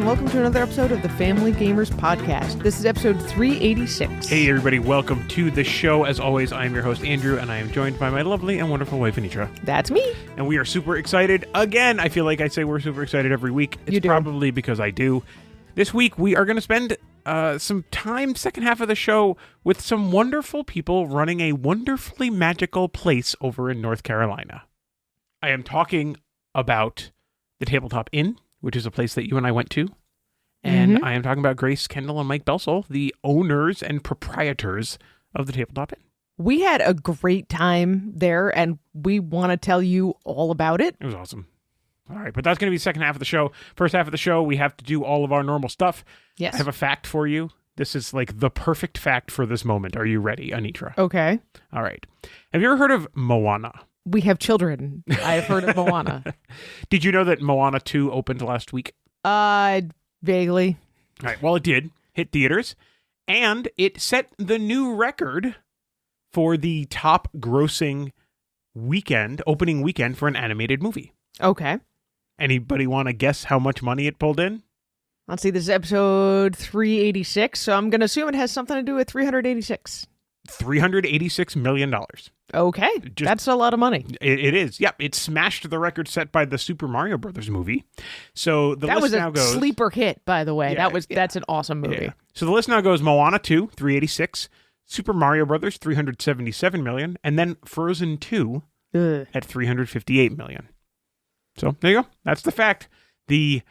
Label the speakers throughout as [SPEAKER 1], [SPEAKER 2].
[SPEAKER 1] and welcome to another episode of the Family Gamers Podcast. This is episode 386.
[SPEAKER 2] Hey everybody, welcome to the show. As always, I am your host, Andrew, and I am joined by my lovely and wonderful wife, Anitra.
[SPEAKER 1] That's me.
[SPEAKER 2] And we are super excited. Again, I feel like I say we're super excited every week. It's probably because I do. This week, we are going to spend some time, second half of the show, with some wonderful people running a wonderfully magical place over in North Carolina. I am talking about the Tabletop Inn, which is a place that you and I went to. And I am talking about Grace, Kendall, and Mike Belsole, the owners and proprietors of the Tabletop Inn.
[SPEAKER 1] We had a great time there, and we want to tell you all about it.
[SPEAKER 2] It was awesome. All right, but that's going to be the second half of the show. First half of the show, we have to do all of our normal stuff.
[SPEAKER 1] Yes.
[SPEAKER 2] I have a fact for you. This is like the perfect fact for this moment. Are you ready, Anitra?
[SPEAKER 1] Okay.
[SPEAKER 2] All right. Have you ever heard of Moana?
[SPEAKER 1] We have children. I have heard of Moana.
[SPEAKER 2] Did you know that Moana 2 opened last week?
[SPEAKER 1] Vaguely.
[SPEAKER 2] All right, well, it did. Hit theaters. And it set the new record for the top grossing opening weekend for an animated movie.
[SPEAKER 1] Okay.
[SPEAKER 2] Anybody want to guess how much money it pulled in?
[SPEAKER 1] Let's see, this is episode 386, so I'm going to assume it has something to do with 386.
[SPEAKER 2] $386 million.
[SPEAKER 1] Okay, that's a lot of money.
[SPEAKER 2] It is. Yep, it smashed the record set by the Super Mario Brothers movie. So the list now goes...
[SPEAKER 1] That was a sleeper hit, by the way. That's an awesome movie.
[SPEAKER 2] Yeah. So the list now goes Moana 2, 386, Super Mario Brothers, 377 million, and then Frozen 2 at 358 million. So there you go. That's the fact. The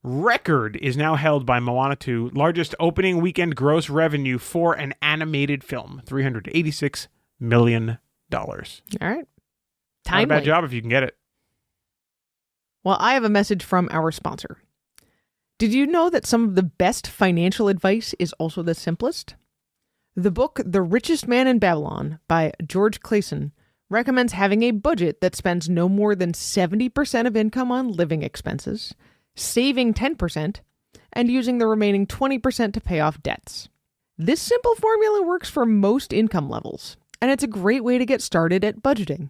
[SPEAKER 2] record is now held by Moana 2, largest opening weekend gross revenue for an animated film, $386 million.
[SPEAKER 1] All right. Timely.
[SPEAKER 2] Not a bad job if you can get it.
[SPEAKER 1] Well, I have a message from our sponsor. Did you know that some of the best financial advice is also the simplest? The book The Richest Man in Babylon by George Clason recommends having a budget that spends no more than 70% of income on living expenses, saving 10%, and using the remaining 20% to pay off debts. This simple formula works for most income levels, and it's a great way to get started at budgeting.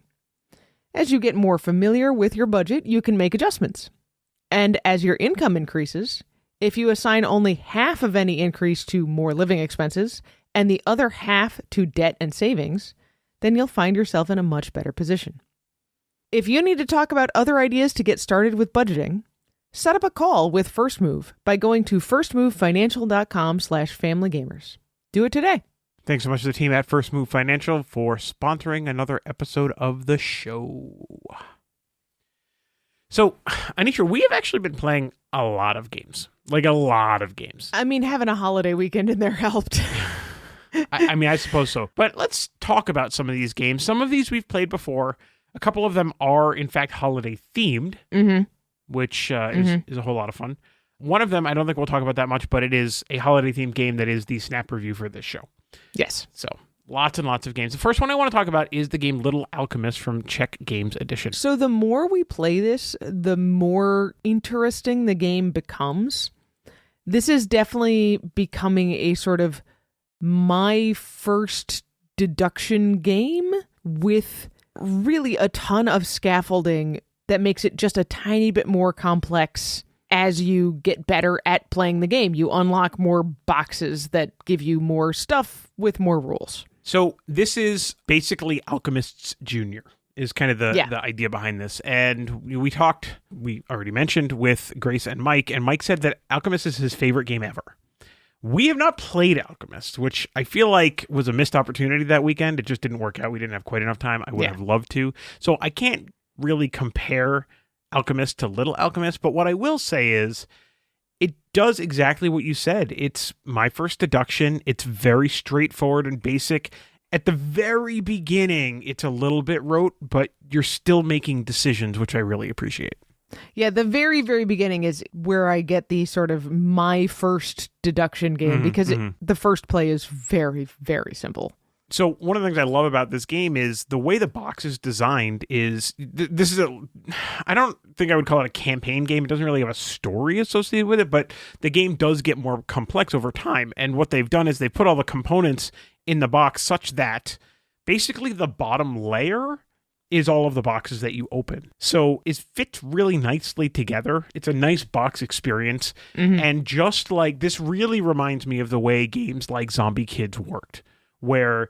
[SPEAKER 1] As you get more familiar with your budget, you can make adjustments. And as your income increases, if you assign only half of any increase to more living expenses and the other half to debt and savings, then you'll find yourself in a much better position. If you need to talk about other ideas to get started with budgeting, set up a call with First Move by going to firstmovefinancial.com/familygamers. Do it today.
[SPEAKER 2] Thanks so much to the team at First Move Financial for sponsoring another episode of the show. So, Anitra, we have actually been playing a lot of games. Like a lot of games.
[SPEAKER 1] I mean, having a holiday weekend in there helped.
[SPEAKER 2] I mean, I suppose so. But let's talk about some of these games. Some of these we've played before. A couple of them are, in fact, holiday themed, which is a whole lot of fun. One of them, I don't think we'll talk about that much, but it is a holiday themed game that is the snap review for this show.
[SPEAKER 1] Yes.
[SPEAKER 2] So lots and lots of games. The first one I want to talk about is the game Little Alchemist from Czech Games Edition.
[SPEAKER 1] So the more we play this, the more interesting the game becomes. This is definitely becoming a sort of my first deduction game with really a ton of scaffolding that makes it just a tiny bit more complex. As you get better at playing the game, you unlock more boxes that give you more stuff with more rules.
[SPEAKER 2] So this is basically Alchemists Junior is kind of the idea behind this. And we already mentioned with Grace and Mike said that Alchemist is his favorite game ever. We have not played Alchemist, which I feel like was a missed opportunity that weekend. It just didn't work out. We didn't have quite enough time. I would have loved to. So I can't really compare Alchemist to Little Alchemist, but what I will say is it does exactly what you said. It's my first deduction. It's very straightforward and basic. At the very beginning, it's a little bit rote, but you're still making decisions, which I really appreciate.
[SPEAKER 1] Yeah, the very, very beginning is where I get the sort of my first deduction game because the first play is very, very simple.
[SPEAKER 2] So one of the things I love about this game is the way the box is designed is, I don't think I would call it a campaign game. It doesn't really have a story associated with it, but the game does get more complex over time. And what they've done is they put all the components in the box such that basically the bottom layer is all of the boxes that you open. So it fits really nicely together. It's a nice box experience. And just like this really reminds me of the way games like Zombie Kids worked, where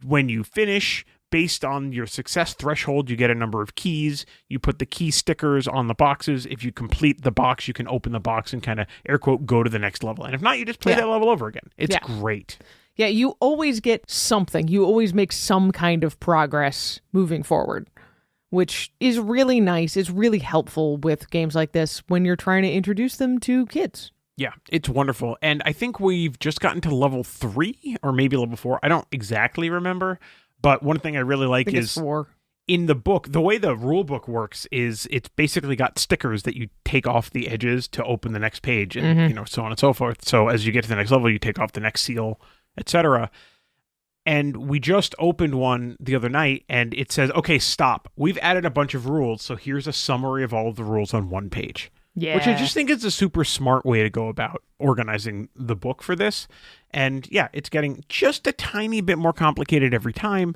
[SPEAKER 2] when you finish, based on your success threshold, you get a number of keys. You put the key stickers on the boxes. If you complete the box, you can open the box and kind of, air quote, go to the next level. And if not, you just play that level over again. It's great.
[SPEAKER 1] Yeah, you always get something. You always make some kind of progress moving forward, which is really nice. It's really helpful with games like this when you're trying to introduce them to kids.
[SPEAKER 2] Yeah, it's wonderful. And I think we've just gotten to level 3 or maybe level 4. I don't exactly remember. But one thing I really like is
[SPEAKER 1] 4.
[SPEAKER 2] In the book, the way the rule book works is it's basically got stickers that you take off the edges to open the next page and so on and so forth. So as you get to the next level, you take off the next seal, etc. And we just opened one the other night and it says, okay, stop. We've added a bunch of rules. So here's a summary of all of the rules on one page.
[SPEAKER 1] Yeah.
[SPEAKER 2] Which I just think is a super smart way to go about organizing the book for this. And yeah, it's getting just a tiny bit more complicated every time,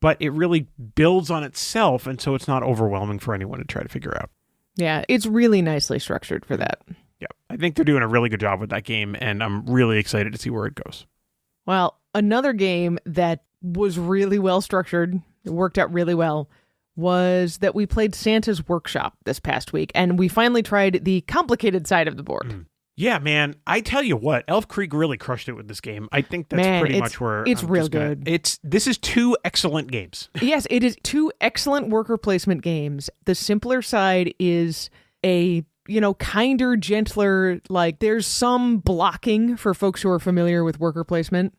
[SPEAKER 2] but it really builds on itself. And so it's not overwhelming for anyone to try to figure out.
[SPEAKER 1] Yeah, it's really nicely structured for that.
[SPEAKER 2] Yeah, I think they're doing a really good job with that game. And I'm really excited to see where it goes.
[SPEAKER 1] Well, another game that was really well structured, it worked out really well, was that we played Santa's Workshop this past week, and we finally tried the complicated side of the board.
[SPEAKER 2] Yeah, man, I tell you what, Elf Creek really crushed it with this game. I think that's pretty much where
[SPEAKER 1] it's real good.
[SPEAKER 2] This is 2 excellent games.
[SPEAKER 1] Yes, it is 2 excellent worker placement games. The simpler side is a kinder, gentler, like there's some blocking for folks who are familiar with worker placement.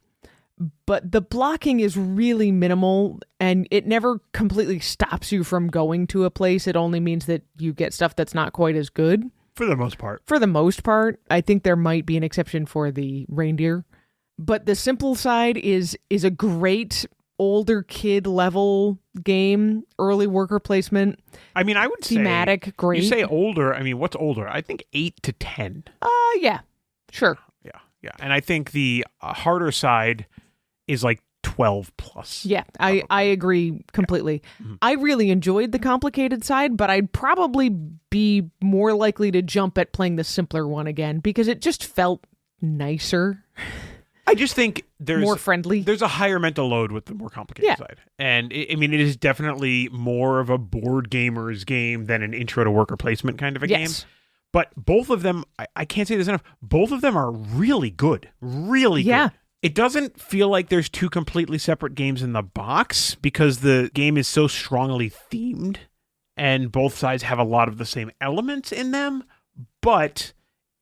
[SPEAKER 1] But the blocking is really minimal, and it never completely stops you from going to a place. It only means that you get stuff that's not quite as good.
[SPEAKER 2] For the most part.
[SPEAKER 1] For the most part. I think there might be an exception for the reindeer. But the simple side is a great older kid level game, early worker placement.
[SPEAKER 2] I mean, I would say...
[SPEAKER 1] Thematic, great.
[SPEAKER 2] You say older, I mean, what's older? I think 8 to 10.
[SPEAKER 1] Yeah, sure.
[SPEAKER 2] Yeah. And I think the harder side is like 12 plus.
[SPEAKER 1] Yeah, I agree completely. Yeah. Mm-hmm. I really enjoyed the complicated side, but I'd probably be more likely to jump at playing the simpler one again because it just felt nicer.
[SPEAKER 2] I just think there's
[SPEAKER 1] more friendly.
[SPEAKER 2] There's a higher mental load with the more complicated side. And it is definitely more of a board gamer's game than an intro to worker placement kind of a game. But both of them, I can't say this enough, both of them are really good. Really good. It doesn't feel like there's 2 completely separate games in the box because the game is so strongly themed and both sides have a lot of the same elements in them, but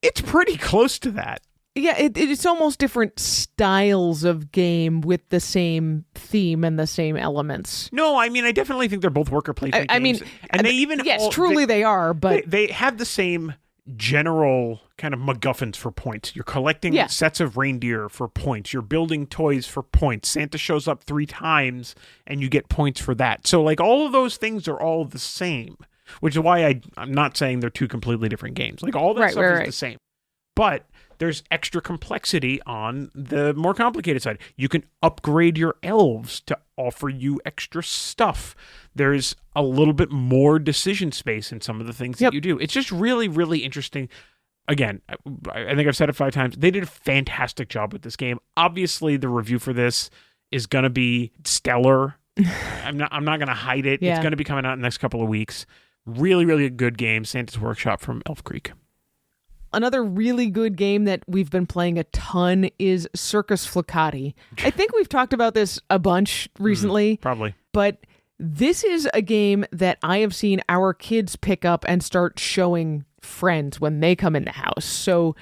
[SPEAKER 2] it's pretty close to that.
[SPEAKER 1] Yeah, it's almost different styles of game with the same theme and the same elements.
[SPEAKER 2] No, I mean, I definitely think they're both worker placement games. I mean, and they even...
[SPEAKER 1] Yes, truly they are, but...
[SPEAKER 2] They have the same general kind of MacGuffins for points. You're collecting sets of reindeer for points. You're building toys for points. Santa shows up 3 times and you get points for that. So like all of those things are all the same, which is why I'm not saying they're 2 completely different games. Like all that stuff is the same. But there's extra complexity on the more complicated side. You can upgrade your elves to offer you extra stuff. There's a little bit more decision space in some of the things that you do. It's just really, really interesting. Again, I think I've said it 5 times. They did a fantastic job with this game. Obviously, the review for this is going to be stellar. I'm not going to hide it. It's going to be coming out in the next couple of weeks. Really, really good game. Santa's Workshop from Elf Creek.
[SPEAKER 1] Another really good game that we've been playing a ton is Circus Fliccati. I think we've talked about this a bunch recently.
[SPEAKER 2] Probably.
[SPEAKER 1] But this is a game that I have seen our kids pick up and start showing friends when they come in the house. So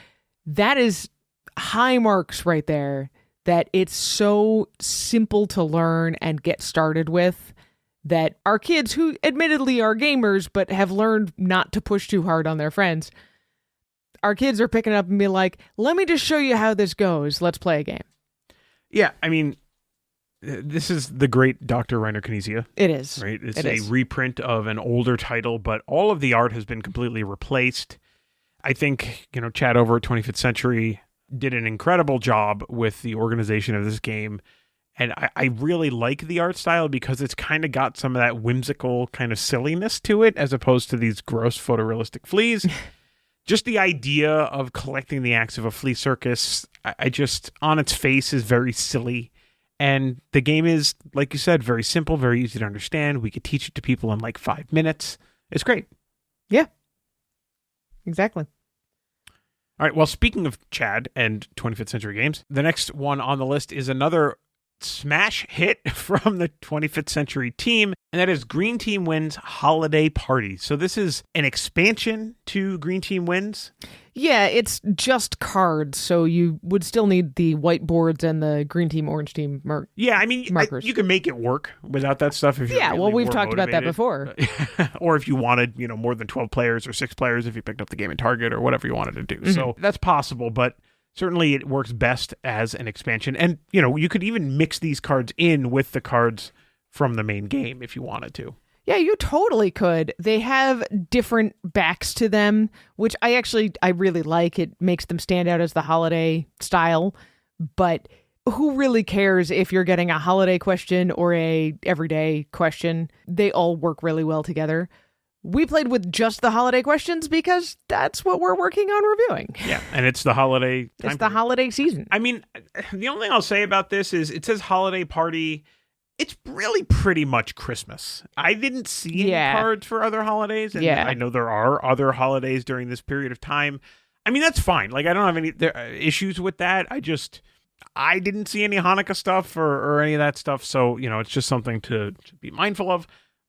[SPEAKER 1] that is high marks right there, that it's so simple to learn and get started with, that our kids, who admittedly are gamers but have learned not to push too hard on their friends, our kids are picking up and be like, let me just show you how this goes. Let's play a game.
[SPEAKER 2] Yeah, I mean, this is the great Dr. Reiner Knizia.
[SPEAKER 1] It is.
[SPEAKER 2] Right? It's a reprint of an older title, but all of the art has been completely replaced. I think, Chad over at 25th Century did an incredible job with the organization of this game. And I really like the art style because it's kind of got some of that whimsical kind of silliness to it, as opposed to these gross photorealistic fleas. Just the idea of collecting the acts of a flea circus, I just, on its face, is very silly. And the game is, like you said, very simple, very easy to understand. We could teach it to people in like 5 minutes. It's great.
[SPEAKER 1] Yeah, exactly.
[SPEAKER 2] All right, well, speaking of Chad and 25th Century Games, the next one on the list is another smash hit from the 25th Century team, and that is Green Team Wins Holiday Party. So this is an expansion to Green Team Wins?
[SPEAKER 1] Yeah, it's just cards, so you would still need the whiteboards and the Green Team, Orange Team markers.
[SPEAKER 2] You can make it work without that stuff if you're
[SPEAKER 1] we've talked about that before.
[SPEAKER 2] Or if you wanted, more than 12 players or 6 players, if you picked up the game in Target or whatever you wanted to do. Mm-hmm. So that's possible, but certainly it works best as an expansion. And, you could even mix these cards in with the cards from the main game if you wanted to.
[SPEAKER 1] Yeah, you totally could. They have different backs to them, which I really like. It makes them stand out as the holiday style. But who really cares if you're getting a holiday question or a everyday question? They all work really well together. We played with just the holiday questions because that's what we're working on reviewing.
[SPEAKER 2] Yeah, and it's the holiday time
[SPEAKER 1] It's the holiday season.
[SPEAKER 2] I mean, the only thing I'll say about this is it says holiday party. It's really pretty much Christmas. I didn't see any cards for other holidays, and I know there are other holidays during this period of time. I mean, that's fine. Like, I don't have any issues with that. I didn't see any Hanukkah stuff or any of that stuff, so, it's just something to be mindful of.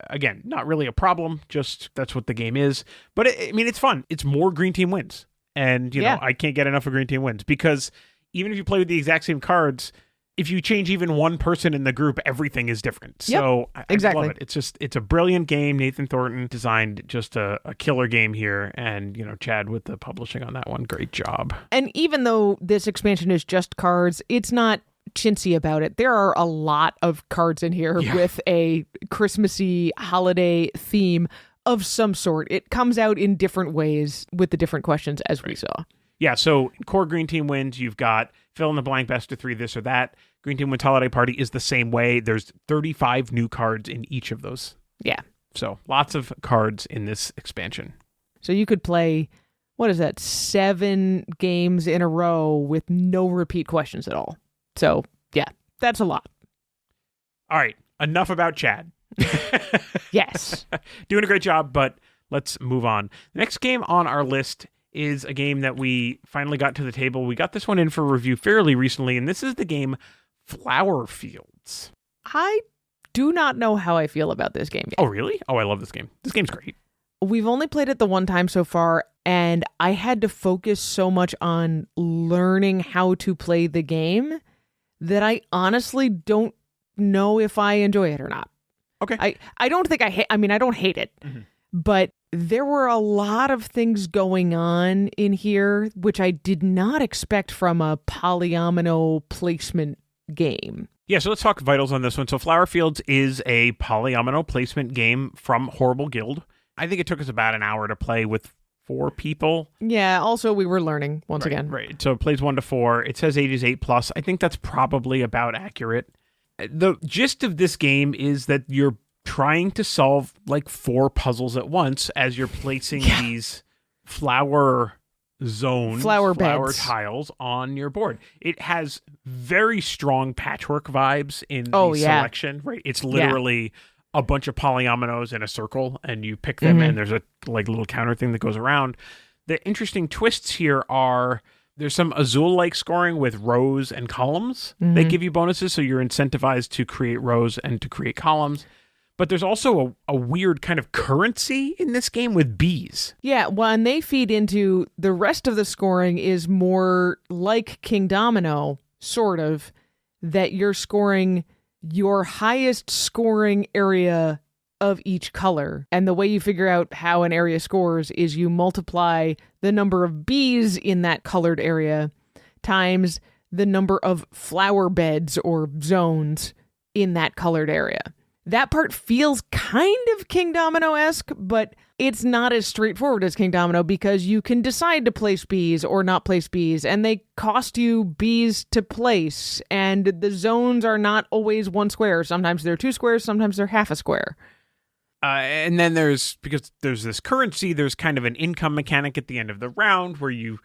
[SPEAKER 2] Again, not really a problem, just that's what the game is. But, it's fun. It's more Green Team Wins, and, I can't get enough of Green Team Wins, because even if you play with the exact same cards, if you change even one person in the group, everything is different. So
[SPEAKER 1] exactly.
[SPEAKER 2] I love it. It's a brilliant game. Nathan Thornton designed just a killer game here. And, Chad with the publishing on that one, great job.
[SPEAKER 1] And even though this expansion is just cards, it's not chintzy about it. There are a lot of cards in here with a Christmassy holiday theme of some sort. It comes out in different ways with the different questions, as we saw.
[SPEAKER 2] Yeah, so core Green Team Wins, you've got fill in the blank best of 3, this or that. Green Team Wins Holiday Party is the same way. There's 35 new cards in each of those.
[SPEAKER 1] Yeah.
[SPEAKER 2] So lots of cards in this expansion.
[SPEAKER 1] So you could play, 7 games in a row with no repeat questions at all. So, yeah, that's a lot.
[SPEAKER 2] All right, enough about Chad.
[SPEAKER 1] Yes.
[SPEAKER 2] Doing a great job, but let's move on. The next game on our list is a game that we finally got to the table. We got this one in for review fairly recently, and this is the game Flower Fields.
[SPEAKER 1] I do not know how I feel about this game yet.
[SPEAKER 2] Oh, really? Oh, I love this game. This game's great.
[SPEAKER 1] We've only played it the one time so far, and I had to focus so much on learning how to play the game that I honestly don't know if I enjoy it or not.
[SPEAKER 2] Okay.
[SPEAKER 1] I don't think I don't hate it, but there were a lot of things going on in here which I did not expect from a polyomino placement game.
[SPEAKER 2] Yeah, so let's talk vitals on this one. So Flower Fields is a polyomino placement game from Horrible Guild. I think it took us about an hour to play with 4 people.
[SPEAKER 1] Yeah, also we were learning once again.
[SPEAKER 2] Right, so it plays 1 to 4. It says ages 8+. I think that's probably about accurate. The gist of this game is that you're trying to solve like 4 puzzles at once as you're placing these flower zones, flower tiles on your board. It has very strong patchwork vibes in the selection, right? It's literally a bunch of polyominoes in a circle, and you pick them, and there's a like little counter thing that goes around. The interesting twists here are there's some Azul-like scoring with rows and columns. They give you bonuses, so you're incentivized to create rows and to create columns. But there's also a weird kind of currency in this game with bees.
[SPEAKER 1] Yeah, well, and they feed into the rest of the scoring is more like King Domino, sort of, that you're scoring your highest scoring area of each color. And the way you figure out how an area scores is you multiply the number of bees in that colored area times the number of flower beds or zones in that colored area. That part feels kind of King Domino-esque, but it's not as straightforward as King Domino because you can decide to place bees or not place bees, and they cost you bees to place, and the zones are not always one square. Sometimes they're 2 squares, sometimes they're half a square.
[SPEAKER 2] And then because there's this currency, there's kind of an income mechanic at the end of the round where you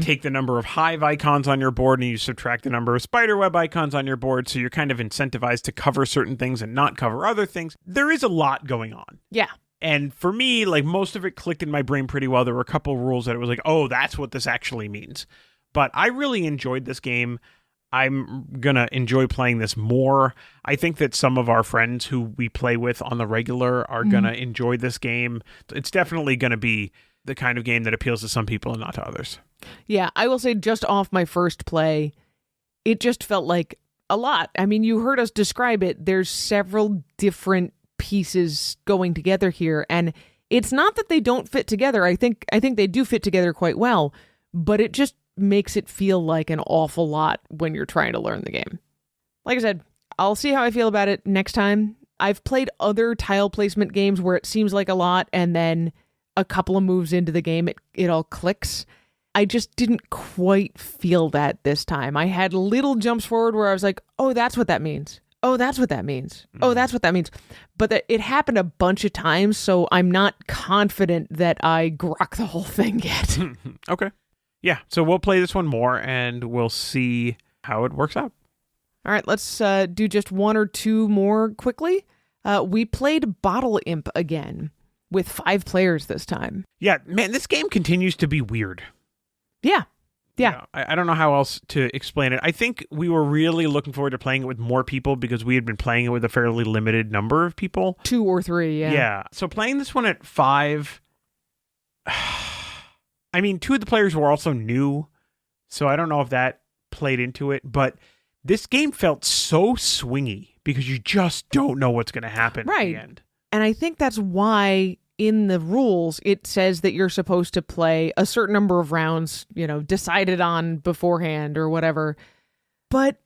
[SPEAKER 2] take the number of hive icons on your board and you subtract the number of spiderweb icons on your board, so you're kind of incentivized to cover certain things and not cover other things. There is a lot going on.
[SPEAKER 1] Yeah. And
[SPEAKER 2] for me, like, most of it clicked in my brain pretty well. There were a couple rules that it was like, oh, that's what this actually means. But I really enjoyed this game. I'm going to enjoy playing this more. I think that some of our friends who we play with on the regular are going to enjoy this game. It's definitely going to be the kind of game that appeals to some people and not to others.
[SPEAKER 1] Yeah, I will say just off my first play, it just felt like a lot. I mean, you heard us describe it. There's several different pieces going together here, and it's not that they don't fit together. I think they do fit together quite well, but it just makes it feel like an awful lot when you're trying to learn the game. Like I said, I'll see how I feel about it next time. I've played other tile placement games where it seems like a lot, and then a couple of moves into the game, it all clicks. I just didn't quite feel that this time. I had little jumps forward where I was like, oh, that's what that means. Oh, that's what that means. Oh, that's what that means. But it happened a bunch of times, so I'm not confident that I grok the whole thing yet.
[SPEAKER 2] Okay. Yeah, so we'll play this one more, and we'll see how it works out.
[SPEAKER 1] All right, let's do just 1 or 2 more quickly. We played Bottle Imp again, with 5 players this time.
[SPEAKER 2] Yeah, man, this game continues to be weird.
[SPEAKER 1] Yeah.
[SPEAKER 2] I don't know how else to explain it. I think we were really looking forward to playing it with more people because we had been playing it with a fairly limited number of people.
[SPEAKER 1] 2 or 3, yeah.
[SPEAKER 2] Yeah, so playing this one at 5... I mean, 2 of the players were also new, so I don't know if that played into it, but this game felt so swingy because you just don't know what's going to happen at the end.
[SPEAKER 1] And I think that's why in the rules it says that you're supposed to play a certain number of rounds, decided on beforehand or whatever. But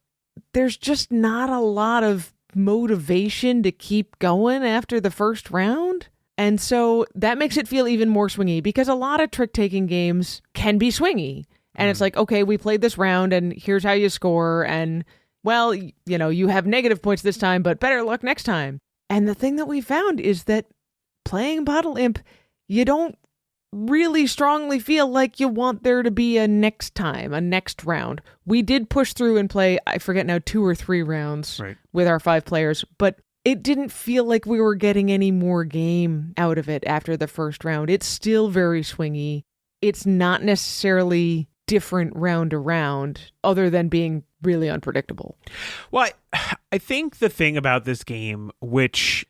[SPEAKER 1] there's just not a lot of motivation to keep going after the first round. And so that makes it feel even more swingy because a lot of trick-taking games can be swingy. And it's like, okay, we played this round and here's how you score. And, well, you have negative points this time, but better luck next time. And the thing that we found is that playing Bottle Imp, you don't really strongly feel like you want there to be a next time, a next round. We did push through and play, I forget now, 2 or 3 rounds with our 5 players, but it didn't feel like we were getting any more game out of it after the first round. It's still very swingy. It's not necessarily different round to round, other than being really unpredictable.
[SPEAKER 2] Well, I think the thing about this game, which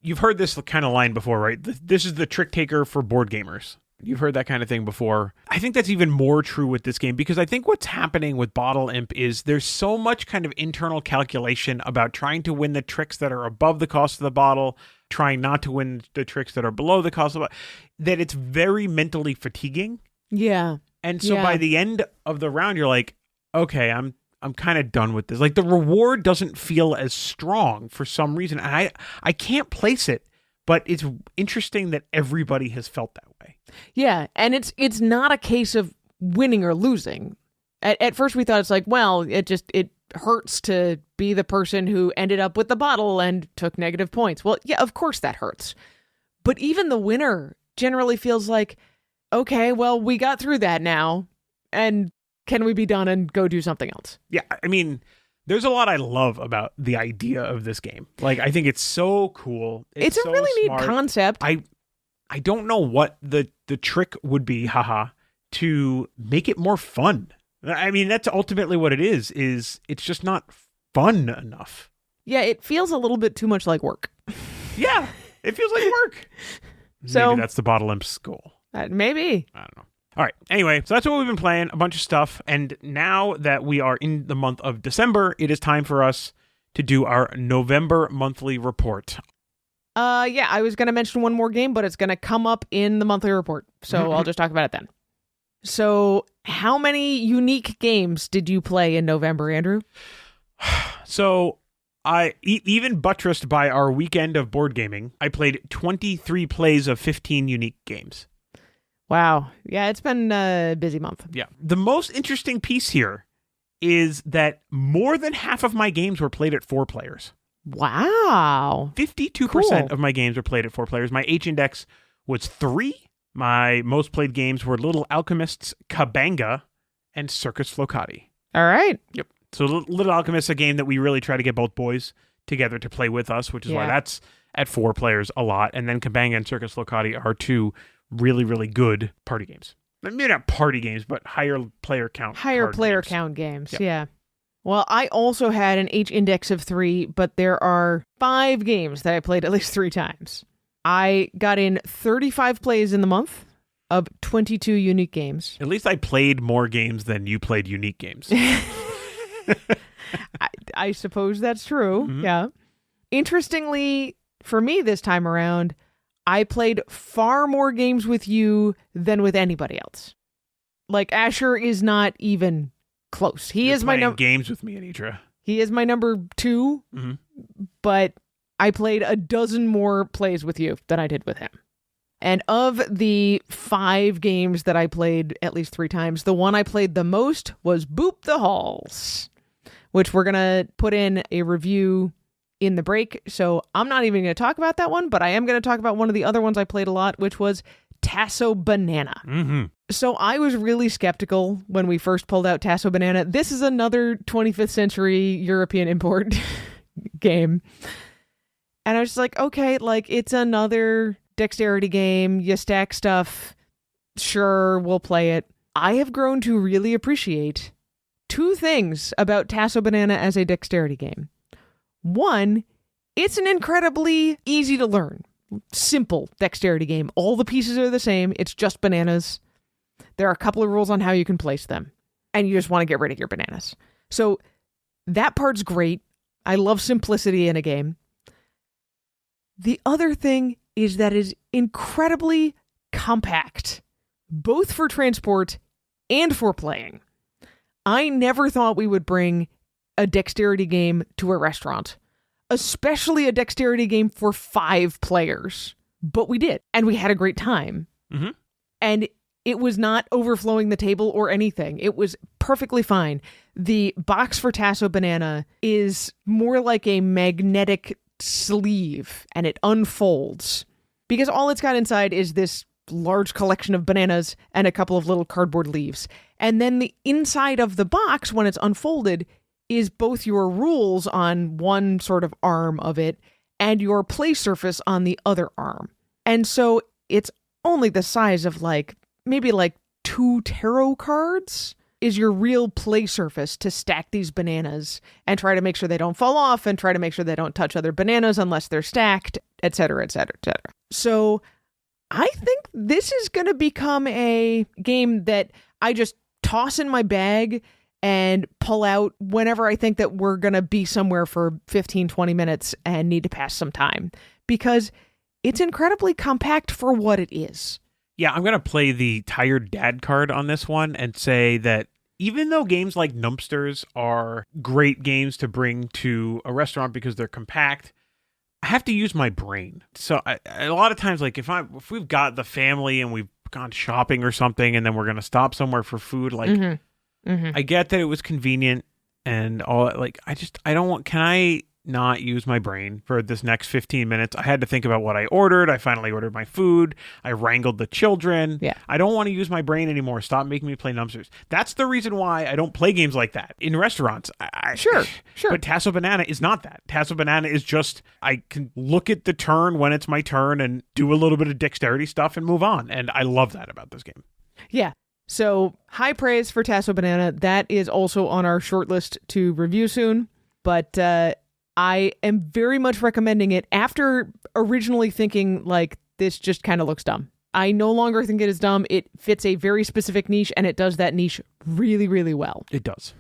[SPEAKER 2] you've heard this kind of line before, right? This is the trick taker for board gamers. You've heard that kind of thing before. I think that's even more true with this game because I think what's happening with Bottle Imp is there's so much kind of internal calculation about trying to win the tricks that are above the cost of the bottle, trying not to win the tricks that are below the cost of the bottle, that it's very mentally fatiguing.
[SPEAKER 1] Yeah.
[SPEAKER 2] And so by the end of the round, you're like, okay, I'm kind of done with this. Like the reward doesn't feel as strong for some reason. And I can't place it, but it's interesting that everybody has felt that way.
[SPEAKER 1] Yeah, and it's not a case of winning or losing. At first we thought it's like, well, it hurts to be the person who ended up with the bottle and took negative points. Well, yeah, of course that hurts. But even the winner generally feels like, okay, well, we got through that now, and can we be done and go do something else?
[SPEAKER 2] Yeah, I mean, there's a lot I love about the idea of this game. Like, I think it's so cool.
[SPEAKER 1] It's a
[SPEAKER 2] so
[SPEAKER 1] really
[SPEAKER 2] smart.
[SPEAKER 1] Neat concept.
[SPEAKER 2] I don't know what the trick would be, to make it more fun. I mean, that's ultimately what it is it's just not fun enough.
[SPEAKER 1] Yeah, it feels a little bit too much like work.
[SPEAKER 2] Yeah, it feels like work. So maybe that's the Bottle Imp's goal.
[SPEAKER 1] Maybe.
[SPEAKER 2] I don't know. All right. Anyway, so that's what we've been playing, a bunch of stuff. And now that we are in the month of December, it is time for us to do our November monthly report.
[SPEAKER 1] Yeah, I was going to mention one more game, but it's going to come up in the monthly report. So I'll just talk about it then. So how many unique games did you play in November, Andrew?
[SPEAKER 2] So Even buttressed by our weekend of board gaming, I played 23 plays of 15 unique games.
[SPEAKER 1] Wow. Yeah, it's been a busy month.
[SPEAKER 2] Yeah. The most interesting piece here is that more than half of my games were played at 4 players.
[SPEAKER 1] Wow.
[SPEAKER 2] 52% of my games were played at 4 players. My H index was 3. My most played games were Little Alchemists, Kabanga, and Circus Flocati.
[SPEAKER 1] All right.
[SPEAKER 2] Yep. So Little Alchemists, a game that we really try to get both boys together to play with us, which is why that's at 4 players a lot. And then Kabanga and Circus Flocati are 2 really, really good party games. Maybe not party games, but higher player count.
[SPEAKER 1] Count games, yeah. Well, I also had an H index of 3, but there are 5 games that I played at least 3 times. I got in 35 plays in the month of 22 unique games.
[SPEAKER 2] At least I played more games than you played unique games.
[SPEAKER 1] I suppose that's true,
[SPEAKER 2] Mm-hmm.
[SPEAKER 1] yeah. Interestingly, for me this time around, I played far more games with you than with anybody else. Like, Asher is not even close. He is my number
[SPEAKER 2] games with me, Anitra.
[SPEAKER 1] He is my number 2, but I played a dozen more plays with you than I did with him. And of the 5 games that I played at least 3 times, the one I played the most was Boop the Halls, which we're going to put in a review in the break. So I'm not even going to talk about that one, but I am going to talk about one of the other ones I played a lot, which was Tasso Banana.
[SPEAKER 2] Mm-hmm.
[SPEAKER 1] So I was really skeptical when we first pulled out Tasso Banana. This is another 25th century European import game. And I was just like, okay, like, it's another dexterity game. You stack stuff. Sure, we'll play it. I have grown to really appreciate 2 things about Tasso Banana as a dexterity game. One, it's an incredibly easy to learn, simple dexterity game. All the pieces are the same. It's just bananas. There are a couple of rules on how you can place them, and you just want to get rid of your bananas. So that part's great. I love simplicity in a game. The other thing is that it's incredibly compact, both for transport and for playing. I never thought we would bring a dexterity game to a restaurant, especially a dexterity game for 5 players. But we did, and we had a great time.
[SPEAKER 2] Mm-hmm.
[SPEAKER 1] And it was not overflowing the table or anything. It was perfectly fine. The box for Tasso Banana is more like a magnetic sleeve, and it unfolds because all it's got inside is this large collection of bananas and a couple of little cardboard leaves. And then the inside of the box, when it's unfolded, is both your rules on one sort of arm of it and your play surface on the other arm. And so it's only the size of maybe 2 tarot cards is your real play surface to stack these bananas and try to make sure they don't fall off and try to make sure they don't touch other bananas unless they're stacked, etc., etc., etc. So I think this is going to become a game that I just toss in my bag and pull out whenever I think that we're going to be somewhere for 15, 20 minutes and need to pass some time, because it's incredibly compact for what it is.
[SPEAKER 2] Yeah, I'm going to play the tired dad card on this one and say that even though games like Numpsters are great games to bring to a restaurant because they're compact, I have to use my brain. So a lot of times, like if we've got the family and we've gone shopping or something and then we're going to stop somewhere for food, I get that it was convenient and all, can I not use my brain for this next 15 minutes? I had to think about what I ordered. I finally ordered my food. I wrangled the children.
[SPEAKER 1] Yeah.
[SPEAKER 2] I don't want to use my brain anymore. Stop making me play Numpsters. That's the reason why I don't play games like that in restaurants.
[SPEAKER 1] Sure.
[SPEAKER 2] But Tasso Banana is not that. Tasso Banana is just, I can look at the turn when it's my turn and do a little bit of dexterity stuff and move on. And I love that about this game.
[SPEAKER 1] Yeah. So high praise for Tasso Banana. That is also on our short list to review soon. But I am very much recommending it after originally thinking this just kind of looks dumb. I no longer think it is dumb. It fits a very specific niche, and it does that niche really, really well.
[SPEAKER 2] It does.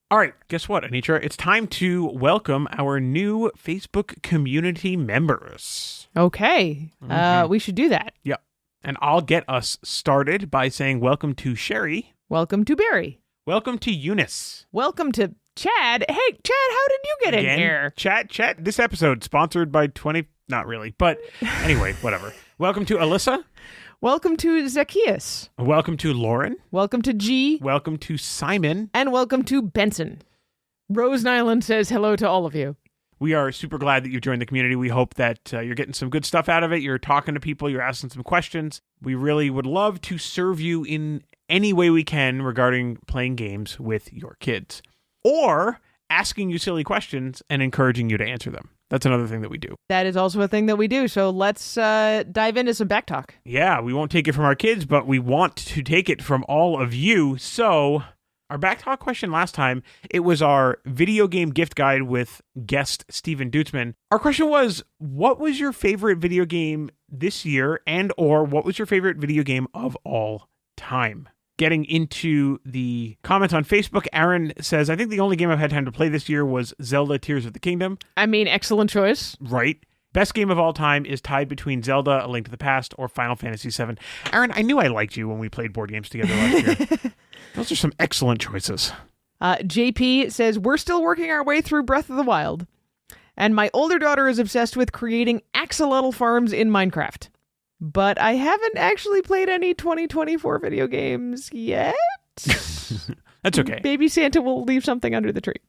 [SPEAKER 2] All right, guess what, Anitra? It's time to welcome our new Facebook community members.
[SPEAKER 1] Okay. We should do that.
[SPEAKER 2] Yep. And I'll get us started by saying welcome to Sherry.
[SPEAKER 1] Welcome to Barry.
[SPEAKER 2] Welcome to Eunice.
[SPEAKER 1] Welcome to Chad? Hey, Chad, how did you get in here?
[SPEAKER 2] Chat. This episode sponsored by 20... Not really, but anyway, whatever. Welcome to Alyssa.
[SPEAKER 1] Welcome to Zacchaeus.
[SPEAKER 2] Welcome to Lauren.
[SPEAKER 1] Welcome to G.
[SPEAKER 2] Welcome to Simon.
[SPEAKER 1] And welcome to Benson. Rose Nyland says hello to all of you.
[SPEAKER 2] We are super glad that you joined the community. We hope that you're getting some good stuff out of it. You're talking to people. You're asking some questions. We really would love to serve you in any way we can regarding playing games with your kids. Or asking you silly questions and encouraging you to answer them. That's another thing that we do.
[SPEAKER 1] That is also a thing that we do. So let's dive into some Backtalk.
[SPEAKER 2] Yeah, we won't take it from our kids, but we want to take it from all of you. So our Backtalk question last time, it was our video game gift guide with guest Steven Dutzman. Our question was, what was your favorite video game this year and or what was your favorite video game of all time? Getting into the comments on Facebook, Aaron says, I think the only game I've had time to play this year was Zelda Tears of the Kingdom.
[SPEAKER 1] I mean, excellent choice.
[SPEAKER 2] Right. Best game of all time is tied between Zelda, A Link to the Past, or Final Fantasy VII. Aaron, I knew I liked you when we played board games together last year. Those are some excellent choices.
[SPEAKER 1] JP says, we're still working our way through Breath of the Wild. And my older daughter is obsessed with creating axolotl farms in Minecraft. But I haven't actually played any 2024 video games yet.
[SPEAKER 2] That's okay.
[SPEAKER 1] Maybe Santa will leave something under the tree.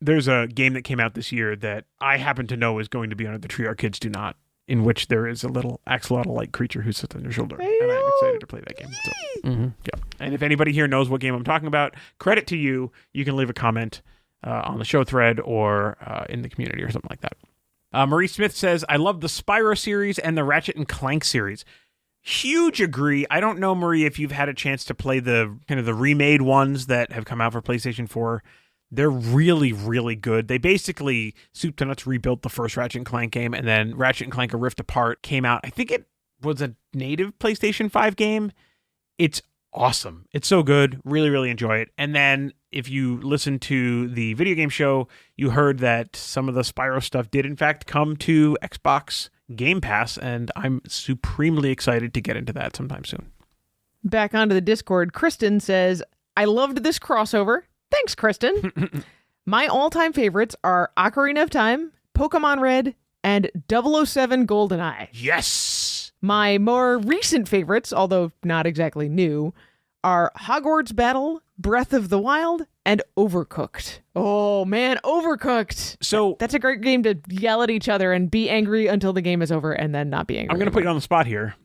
[SPEAKER 2] There's a game that came out this year that I happen to know is going to be under the tree. Our kids do not, in which there is a little axolotl-like creature who sits on your shoulder. And I'm excited to play that game. So, yeah. And if anybody here knows what game I'm talking about, credit to you. You can leave a comment on the show thread or in the community or something like that. Marie Smith says, I love the Spyro series and the Ratchet and Clank series. Huge agree. I don't know, Marie, if you've had a chance to play the kind of the remade ones that have come out for PlayStation 4. They're really, really good. They basically, soup to nuts, rebuilt the first Ratchet and Clank game, and then Ratchet and Clank A Rift Apart came out. I think it was a native PlayStation 5 game. It's awesome. It's so good. Really, really enjoy it. And then if you listen to the video game show, you heard that some of the Spyro stuff did in fact come to Xbox Game Pass, and I'm supremely excited to get into that sometime soon.
[SPEAKER 1] Back onto the Discord, Kristen says, I loved this crossover. Thanks, Kristen. My all-time favorites are Ocarina of Time, Pokemon Red, and 007 GoldenEye.
[SPEAKER 2] Yes!
[SPEAKER 1] My more recent favorites, although not exactly new, are Hogwarts Battle, Breath of the Wild, and Overcooked. Oh, man, Overcooked.
[SPEAKER 2] So
[SPEAKER 1] that's a great game to yell at each other and be angry until the game is over and then not be angry.
[SPEAKER 2] I'm going to put you on the spot here.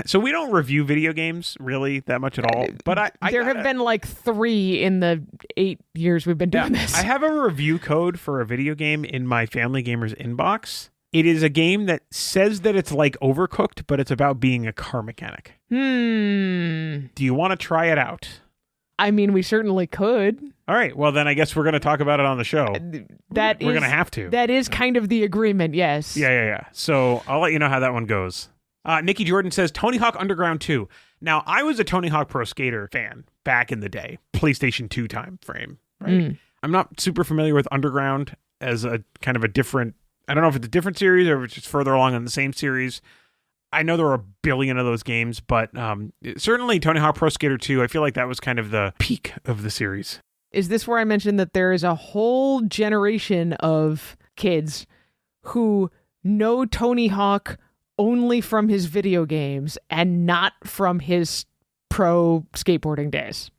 [SPEAKER 2] So we don't review video games really that much at all, but
[SPEAKER 1] there have been like 3 in the 8 years we've been doing this.
[SPEAKER 2] I have a review code for a video game in my Family Gamers inbox. It is a game that says that it's like Overcooked, but it's about being a car mechanic. Do you want to try it out?
[SPEAKER 1] I mean, we certainly could.
[SPEAKER 2] All right. Well, then I guess we're going to talk about it on the show. We're going to have to.
[SPEAKER 1] That is kind of the agreement, yes.
[SPEAKER 2] Yeah. So I'll let you know how that one goes. Nikki Jordan says, Tony Hawk Underground 2. Now, I was a Tony Hawk Pro Skater fan back in the day, PlayStation 2 time frame, right? I'm not super familiar with Underground as a kind of a different, I don't know if it's a different series or if it's just further along in the same series. I know there are a billion of those games, but certainly Tony Hawk Pro Skater 2, I feel like that was kind of the peak of the series.
[SPEAKER 1] Is this where I mentioned that there is a whole generation of kids who know Tony Hawk only from his video games and not from his pro skateboarding days?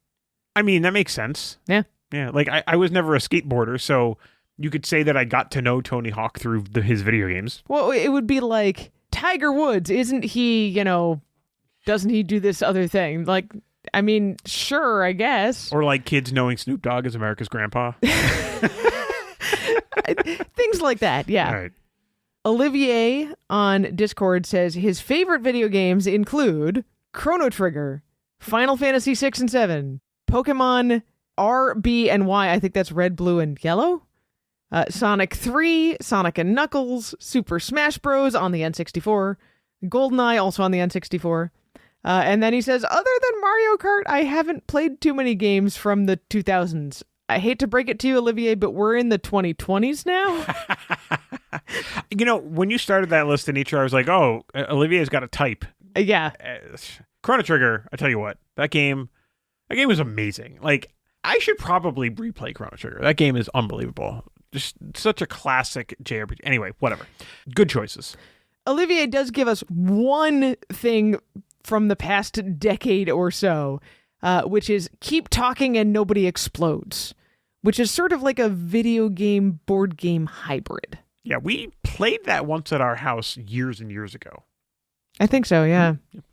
[SPEAKER 2] I mean, that makes sense.
[SPEAKER 1] Yeah.
[SPEAKER 2] Yeah, like I was never a skateboarder, so you could say that I got to know Tony Hawk through his video games.
[SPEAKER 1] Well, it would be like Tiger Woods. Isn't he, doesn't he do this other thing? Like, I mean, sure, I guess.
[SPEAKER 2] Or like kids knowing Snoop Dogg is America's grandpa.
[SPEAKER 1] Things like that, yeah.
[SPEAKER 2] All right.
[SPEAKER 1] Olivier on Discord says his favorite video games include Chrono Trigger, Final Fantasy 6 and 7, Pokemon R, B, and Y. I think that's red, blue, and yellow. Sonic 3, Sonic and Knuckles, Super Smash Bros. On the N64, GoldenEye also on the N64. And then he says, other than Mario Kart, I haven't played too many games from the 2000s. I hate to break it to you, Olivier, but we're in the 2020s now.
[SPEAKER 2] When you started that list, Anitra, I was like, oh, Olivier's got a type.
[SPEAKER 1] Yeah.
[SPEAKER 2] Chrono Trigger, I tell you what, that game was amazing. Like, I should probably replay Chrono Trigger. That game is unbelievable. Just such a classic JRPG. Anyway, whatever. Good choices.
[SPEAKER 1] Olivier does give us one thing from the past decade or so, which is keep talking and nobody explodes, which is sort of like a video game, board game hybrid.
[SPEAKER 2] Yeah, we played that once at our house years and years ago.
[SPEAKER 1] I think so, yeah.
[SPEAKER 2] Yep.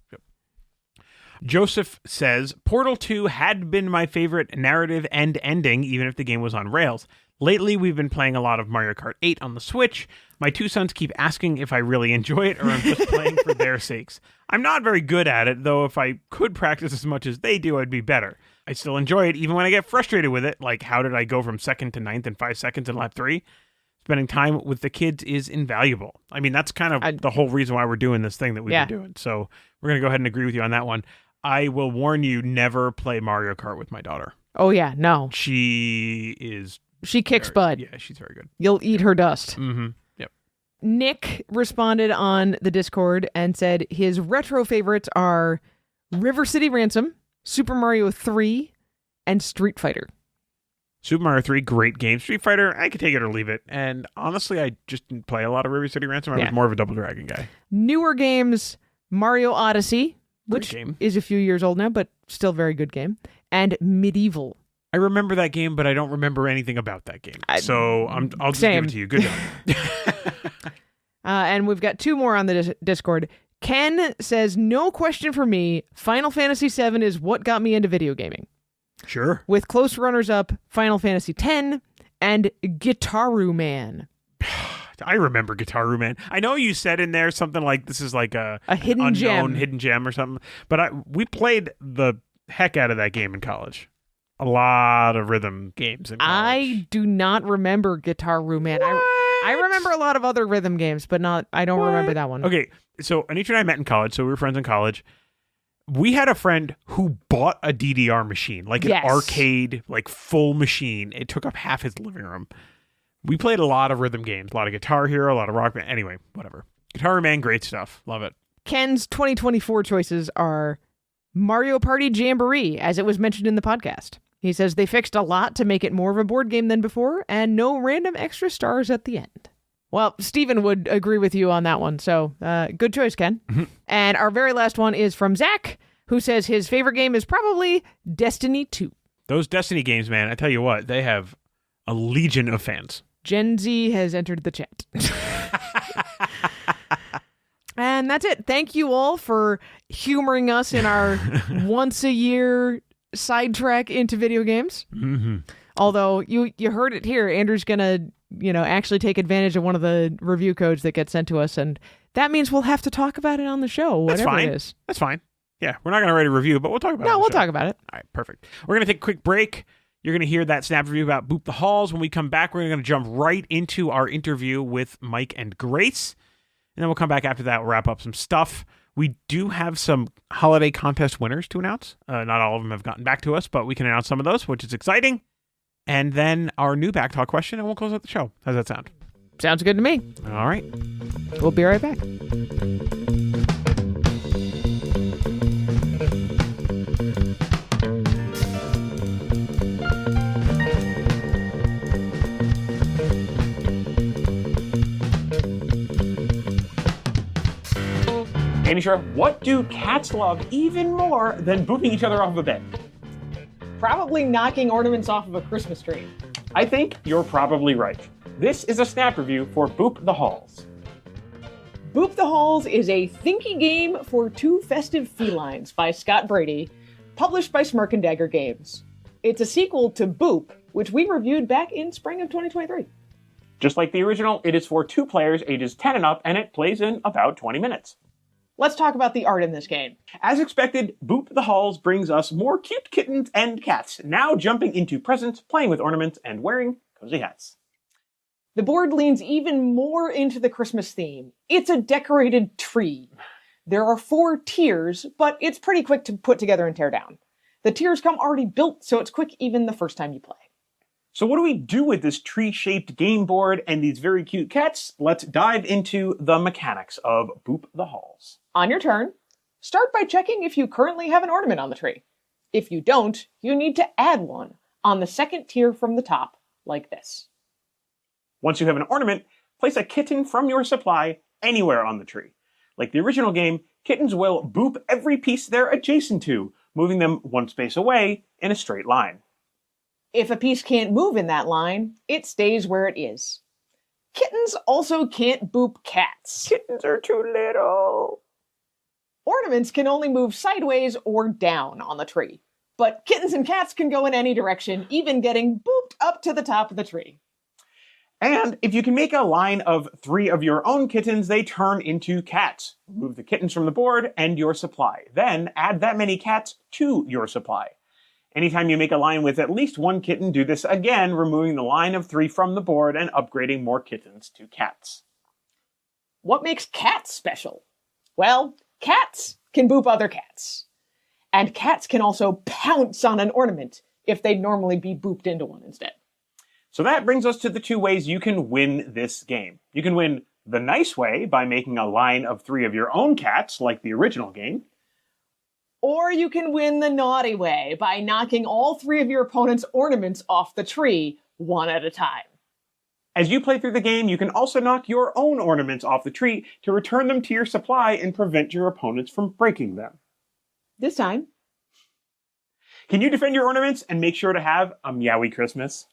[SPEAKER 2] Joseph says, Portal 2 had been my favorite narrative and ending, even if the game was on rails. Lately, we've been playing a lot of Mario Kart 8 on the Switch. My two sons keep asking if I really enjoy it or I'm just playing for their sakes. I'm not very good at it, though if I could practice as much as they do, I'd be better. I still enjoy it, even when I get frustrated with it, like how did I go from 2nd to 9th in 5 seconds in lap 3? Spending time with the kids is invaluable. I mean, that's kind of the whole reason why we're doing this thing that we've been doing. So we're going to go ahead and agree with you on that one. I will warn you, never play Mario Kart with my daughter.
[SPEAKER 1] Oh, yeah, no.
[SPEAKER 2] She
[SPEAKER 1] kicks butt.
[SPEAKER 2] Yeah, she's very good.
[SPEAKER 1] You'll eat her dust.
[SPEAKER 2] Mm-hmm. Yep.
[SPEAKER 1] Nick responded on the Discord and said his retro favorites are River City Ransom, Super Mario 3, and Street Fighter.
[SPEAKER 2] Super Mario 3, great game. Street Fighter, I could take it or leave it. And honestly, I just didn't play a lot of River City Ransom. I was more of a Double Dragon guy.
[SPEAKER 1] Newer games, Mario Odyssey, which is a few years old now, but still very good game, and Medieval.
[SPEAKER 2] I remember that game, but I don't remember anything about that game. So I'll just give it to you. Good job.
[SPEAKER 1] And we've got two more on the Discord. Ken says, no question for me, Final Fantasy VII is what got me into video gaming.
[SPEAKER 2] Sure.
[SPEAKER 1] With close runners-up, Final Fantasy X and Guitaru Man.
[SPEAKER 2] I remember Guitaru Man. I know you said in there something like this is like a
[SPEAKER 1] hidden
[SPEAKER 2] gem or something, but we played the heck out of that game in college. A lot of rhythm games in college.
[SPEAKER 1] I do not remember Guitaru Man. I remember a lot of other rhythm games, but I don't remember that one.
[SPEAKER 2] Okay, so Anitra and I met in college, so we were friends in college. We had a friend who bought a DDR machine, like an arcade, like full machine. It took up half his living room. We played a lot of rhythm games, a lot of Guitar Hero, a lot of Rock Band. Anyway, whatever. Guitar Man, great stuff. Love it.
[SPEAKER 1] Ken's 2024 choices are Mario Party Jamboree, as it was mentioned in the podcast. He says they fixed a lot to make it more of a board game than before, and no random extra stars at the end. Well, Steven would agree with you on that one, so good choice, Ken. Mm-hmm. And our very last one is from Zach, who says his favorite game is probably Destiny 2.
[SPEAKER 2] Those Destiny games, man, I tell you what, they have a legion of fans.
[SPEAKER 1] Gen Z has entered the chat. And that's it. Thank you all for humoring us in our once-a-year sidetrack into video games.
[SPEAKER 2] Mm-hmm.
[SPEAKER 1] Although you heard it here, Andrew's gonna actually take advantage of one of the review codes that get sent to us, and that means we'll have to talk about it on the show. Whatever it is.
[SPEAKER 2] That's fine. Yeah, we're not gonna write a review, but we'll talk about it.
[SPEAKER 1] No, we'll talk about it.
[SPEAKER 2] All right, perfect. We're gonna take a quick break. You're gonna hear that snap review about Boop the Halls. When we come back, we're gonna jump right into our interview with Mike and Grace, and then we'll come back after that. We'll wrap up some stuff. We do have some holiday contest winners to announce. Not all of them have gotten back to us, but we can announce some of those, which is exciting. And then our new Backtalk question, and we'll close out the show. How's that sound?
[SPEAKER 1] Sounds good to me.
[SPEAKER 2] All right.
[SPEAKER 1] We'll be right back.
[SPEAKER 2] Anitra, what do cats love even more than booping each other off of a bed?
[SPEAKER 1] Probably knocking ornaments off of a Christmas tree.
[SPEAKER 2] I think you're probably right. This is a snap review for Boop the Halls.
[SPEAKER 1] Boop the Halls is a thinky game for two festive felines by Scott Brady, published by Smirk and Dagger Games. It's a sequel to Boop, which we reviewed back in spring of 2023.
[SPEAKER 2] Just like the original, it is for 2 players ages 10 and up, and it plays in about 20 minutes.
[SPEAKER 1] Let's talk about the art in this game.
[SPEAKER 2] As expected, Boop the Halls brings us more cute kittens and cats, now jumping into presents, playing with ornaments, and wearing cozy hats.
[SPEAKER 1] The board leans even more into the Christmas theme. It's a decorated tree. There are 4 tiers, but it's pretty quick to put together and tear down. The tiers come already built, so it's quick even the first time you play.
[SPEAKER 2] So what do we do with this tree-shaped game board and these very cute cats? Let's dive into the mechanics of Boop the Halls.
[SPEAKER 1] On your turn, start by checking if you currently have an ornament on the tree. If you don't, you need to add one. on the second tier from the top, like this.
[SPEAKER 2] Once you have an ornament, place a kitten from your supply anywhere on the tree. Like the original game, kittens will boop every piece they're adjacent to, moving them one space away in a straight line.
[SPEAKER 1] If a piece can't move in that line, it stays where it is. Kittens also can't boop cats.
[SPEAKER 2] Kittens are too little.
[SPEAKER 1] Ornaments can only move sideways or down on the tree. But kittens and cats can go in any direction, even getting booped up to the top of the tree.
[SPEAKER 2] And if you can make a line of 3 of your own kittens, they turn into cats. Remove the kittens from the board and your supply. Then add that many cats to your supply. Anytime you make a line with at least 1 kitten, do this again, removing the line of 3 from the board and upgrading more kittens to cats.
[SPEAKER 1] What makes cats special? Well, cats can boop other cats. And cats can also pounce on an ornament if they'd normally be booped into one instead.
[SPEAKER 2] So that brings us to the 2 ways you can win this game. You can win the nice way by making a line of 3 of your own cats, like the original game.
[SPEAKER 1] Or you can win the naughty way by knocking all 3 of your opponent's ornaments off the tree, one at a time.
[SPEAKER 2] As you play through the game, you can also knock your own ornaments off the tree to return them to your supply and prevent your opponents from breaking them.
[SPEAKER 1] This time.
[SPEAKER 2] Can you defend your ornaments and make sure to have a meowy Christmas?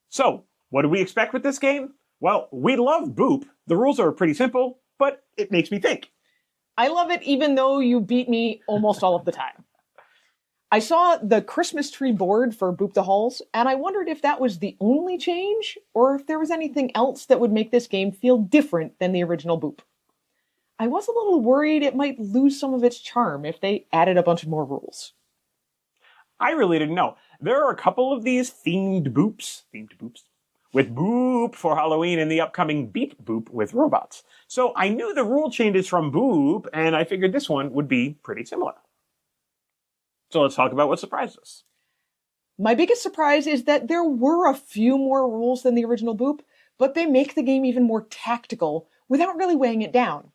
[SPEAKER 2] So, what do we expect with this game? Well, we love Boop. The rules are pretty simple, but it makes me think.
[SPEAKER 1] I love it even though you beat me almost all of the time. I saw the Christmas tree board for Boop the Halls, and I wondered if that was the only change, or if there was anything else that would make this game feel different than the original Boop. I was a little worried it might lose some of its charm if they added a bunch more rules.
[SPEAKER 2] I really didn't know. There are a couple of these themed boops, with Boop for Halloween and the upcoming Beep Boop with robots. So I knew the rule changes from Boop, and I figured this one would be pretty similar. So let's talk about what surprised us.
[SPEAKER 1] My biggest surprise is that there were a few more rules than the original Boop, but they make the game even more tactical without really weighing it down.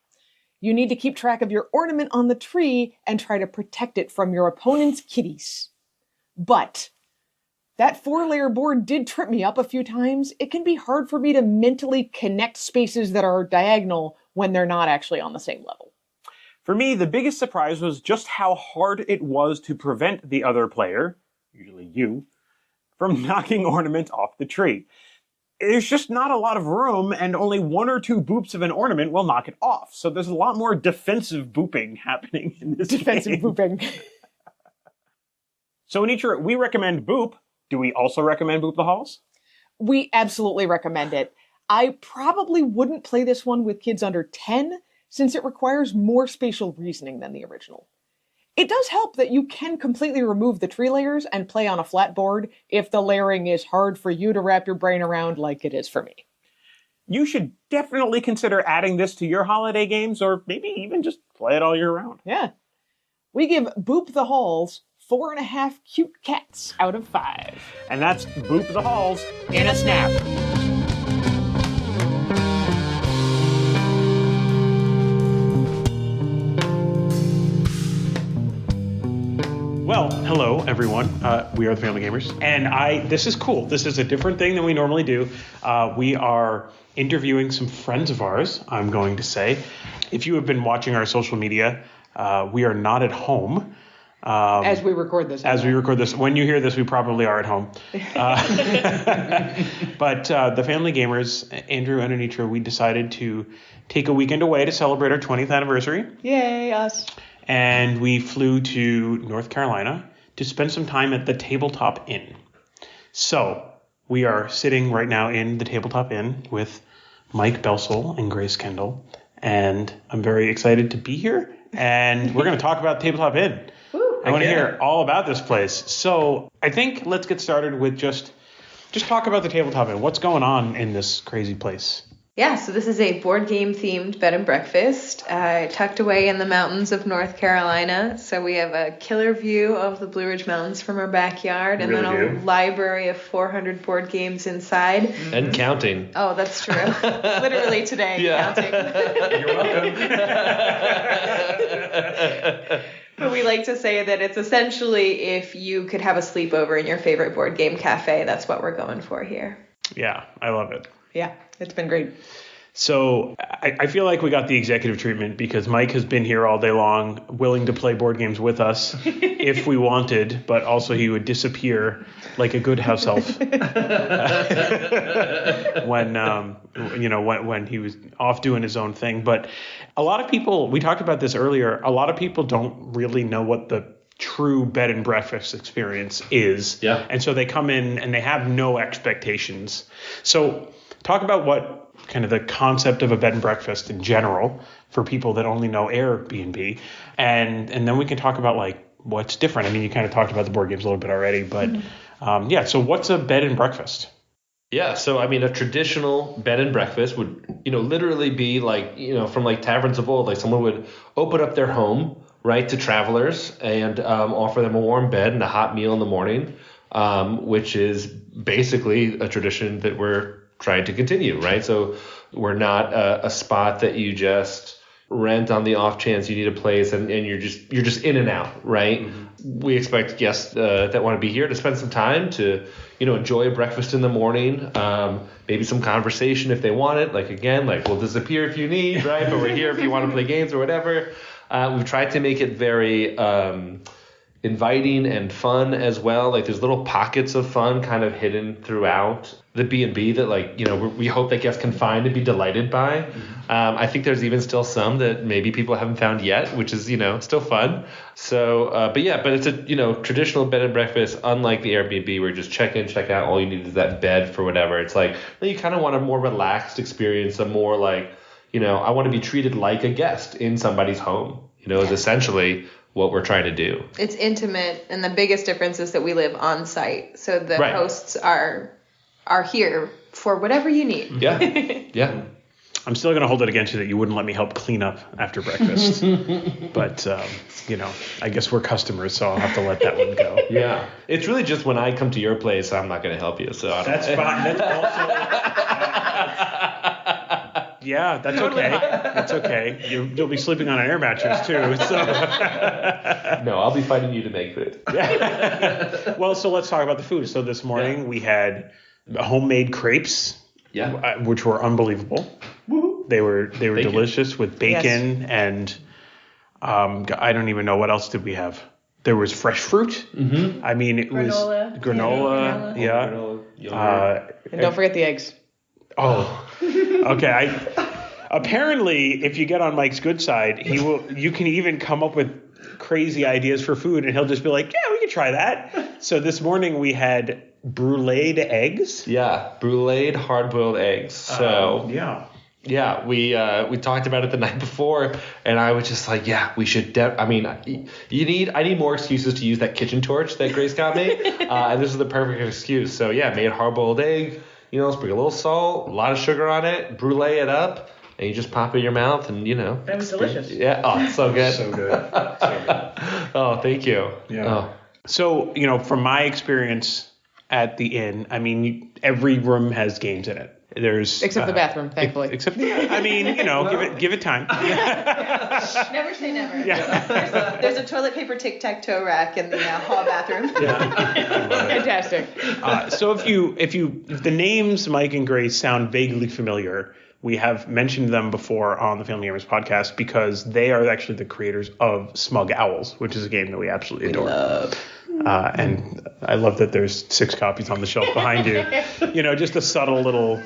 [SPEAKER 1] You need to keep track of your ornament on the tree and try to protect it from your opponent's kitties. But that 4-layer board did trip me up a few times. It can be hard for me to mentally connect spaces that are diagonal when they're not actually on the same level.
[SPEAKER 2] For me, the biggest surprise was just how hard it was to prevent the other player, usually you, from knocking ornament off the tree. There's just not a lot of room, and only 1 or 2 boops of an ornament will knock it off. So there's a lot more defensive booping happening in this
[SPEAKER 1] Defensive
[SPEAKER 2] game.
[SPEAKER 1] booping.
[SPEAKER 2] So Anitra, we recommend Boop. Do we also recommend Boop the Halls?
[SPEAKER 1] We absolutely recommend it. I probably wouldn't play this one with kids under 10, since it requires more spatial reasoning than the original. It does help that you can completely remove the tree layers and play on a flat board if the layering is hard for you to wrap your brain around like it is for me.
[SPEAKER 2] You should definitely consider adding this to your holiday games, or maybe even just play it all year round.
[SPEAKER 1] Yeah. We give Boop the Halls 4.5 cute cats out of 5.
[SPEAKER 2] And that's Boop the Halls in a snap. Well, hello, everyone. We are the Family Gamers. And this is cool. This is a different thing than we normally do. We are interviewing some friends of ours, I'm going to say. If you have been watching our social media, we are not at home.
[SPEAKER 1] As we record this.
[SPEAKER 2] As we record this. When you hear this, we probably are at home. But the Family Gamers, Andrew and Anitra, we decided to take a weekend away to celebrate our 20th anniversary.
[SPEAKER 1] Yay, us.
[SPEAKER 2] And we flew to North Carolina to spend some time at the Tabletop Inn. So we are sitting right now in the Tabletop Inn with Mike Belsole and Grace Kendall. And I'm very excited to be here. And we're going to talk about Tabletop Inn. I want to hear all about this place. So I think let's get started with just talk about the Tabletop Inn. What's going on in this crazy place?
[SPEAKER 3] Yeah, so this is a board game themed bed and breakfast tucked away in the mountains of North Carolina. So we have a killer view of the Blue Ridge Mountains from our backyard, and then a library of 400 board games inside.
[SPEAKER 4] And counting.
[SPEAKER 3] Oh, that's true. Literally today, counting.
[SPEAKER 2] You're welcome.
[SPEAKER 3] But we like to say that it's essentially if you could have a sleepover in your favorite board game cafe, that's what we're going for here.
[SPEAKER 2] Yeah, I love it.
[SPEAKER 3] Yeah, it's been great.
[SPEAKER 2] So I feel like we got the executive treatment because Mike has been here all day long, willing to play board games with us if we wanted, but also he would disappear like a good house elf when he was off doing his own thing. But a lot of people, we talked about this earlier, a lot of people don't really know what the true bed and breakfast experience is.
[SPEAKER 4] Yeah.
[SPEAKER 2] And so they come in and they have no expectations. So talk about what kind of the concept of a bed and breakfast in general for people that only know AirBNB. And then we can talk about like what's different. I mean, you kind of talked about the board games a little bit already, but so what's a bed and breakfast?
[SPEAKER 4] Yeah, so I mean, a traditional bed and breakfast would, literally be like, from like taverns of old, like someone would open up their home, right, to travelers and offer them a warm bed and a hot meal in the morning, which is basically a tradition that we're trying to continue, right? So we're not a spot that you just rent on the off chance you need a place and you're just in and out, right? Mm-hmm. We expect guests that want to be here to spend some time to, enjoy a breakfast in the morning, maybe some conversation if they want it. Like, again, like we'll disappear if you need, right? But we're here if you want to play games or whatever. We've tried to make it very inviting and fun as well. Like there's little pockets of fun kind of hidden throughout the B&B that we hope that guests can find and be delighted by. Mm-hmm. I think there's even still some that maybe people haven't found yet, which is, still fun. So, but it's a, traditional bed and breakfast, unlike the Airbnb where you just check in, check out, all you need is that bed for whatever. It's like, you kind of want a more relaxed experience, a more like, I want to be treated like a guest in somebody's home, is essentially what we're trying to do.
[SPEAKER 3] It's intimate, and the biggest difference is that we live on site, so the hosts are here for whatever you need.
[SPEAKER 4] Yeah, yeah.
[SPEAKER 2] I'm still going to hold it against you that you wouldn't let me help clean up after breakfast. But, I guess we're customers, so I'll have to let that one go.
[SPEAKER 4] Yeah. It's really just when I come to your place, I'm not going to help you. So
[SPEAKER 2] that's fine. That's also... Yeah, that's okay. That's okay. You'll be sleeping on an air mattress too. So.
[SPEAKER 4] No, I'll be fighting you to make food.
[SPEAKER 2] Well, so let's talk about the food. So this morning we had homemade crepes, which were unbelievable. Woo-hoo. They were delicious with bacon and I don't even know what else did we have. There was fresh fruit. Mm-hmm. I mean, it was granola. Yeah.
[SPEAKER 1] Granola. And don't forget the eggs.
[SPEAKER 2] Oh, okay. Apparently, if you get on Mike's good side, you can even come up with crazy ideas for food, and he'll just be like, "Yeah, we can try that." So this morning we had bruleed eggs.
[SPEAKER 4] Yeah, bruleed hard-boiled eggs. So yeah, we talked about it the night before, and I was just like, yeah, we should. I need more excuses to use that kitchen torch that Grace got me, and this is the perfect excuse. So yeah, made hard-boiled egg. Sprinkle a little salt, a lot of sugar on it, brulee it up, and you just pop it in your mouth, and
[SPEAKER 1] That was delicious.
[SPEAKER 4] Yeah. Oh, it's so good.
[SPEAKER 2] So good.
[SPEAKER 4] Oh, thank you.
[SPEAKER 2] Yeah. Oh. So, from my experience at the inn, I mean, every room has games in it.
[SPEAKER 1] Except the bathroom, thankfully.
[SPEAKER 2] Give it time.
[SPEAKER 3] Never say never. Yeah. There's a toilet paper tic-tac-toe rack in the hall bathroom.
[SPEAKER 2] Yeah.
[SPEAKER 1] Fantastic.
[SPEAKER 2] So if the names Mike and Grace sound vaguely familiar, we have mentioned them before on the Family Gamers podcast because they are actually the creators of Smug Owls, which is a game that we absolutely adore. And I love that there's 6 copies on the shelf behind you. Just a subtle little,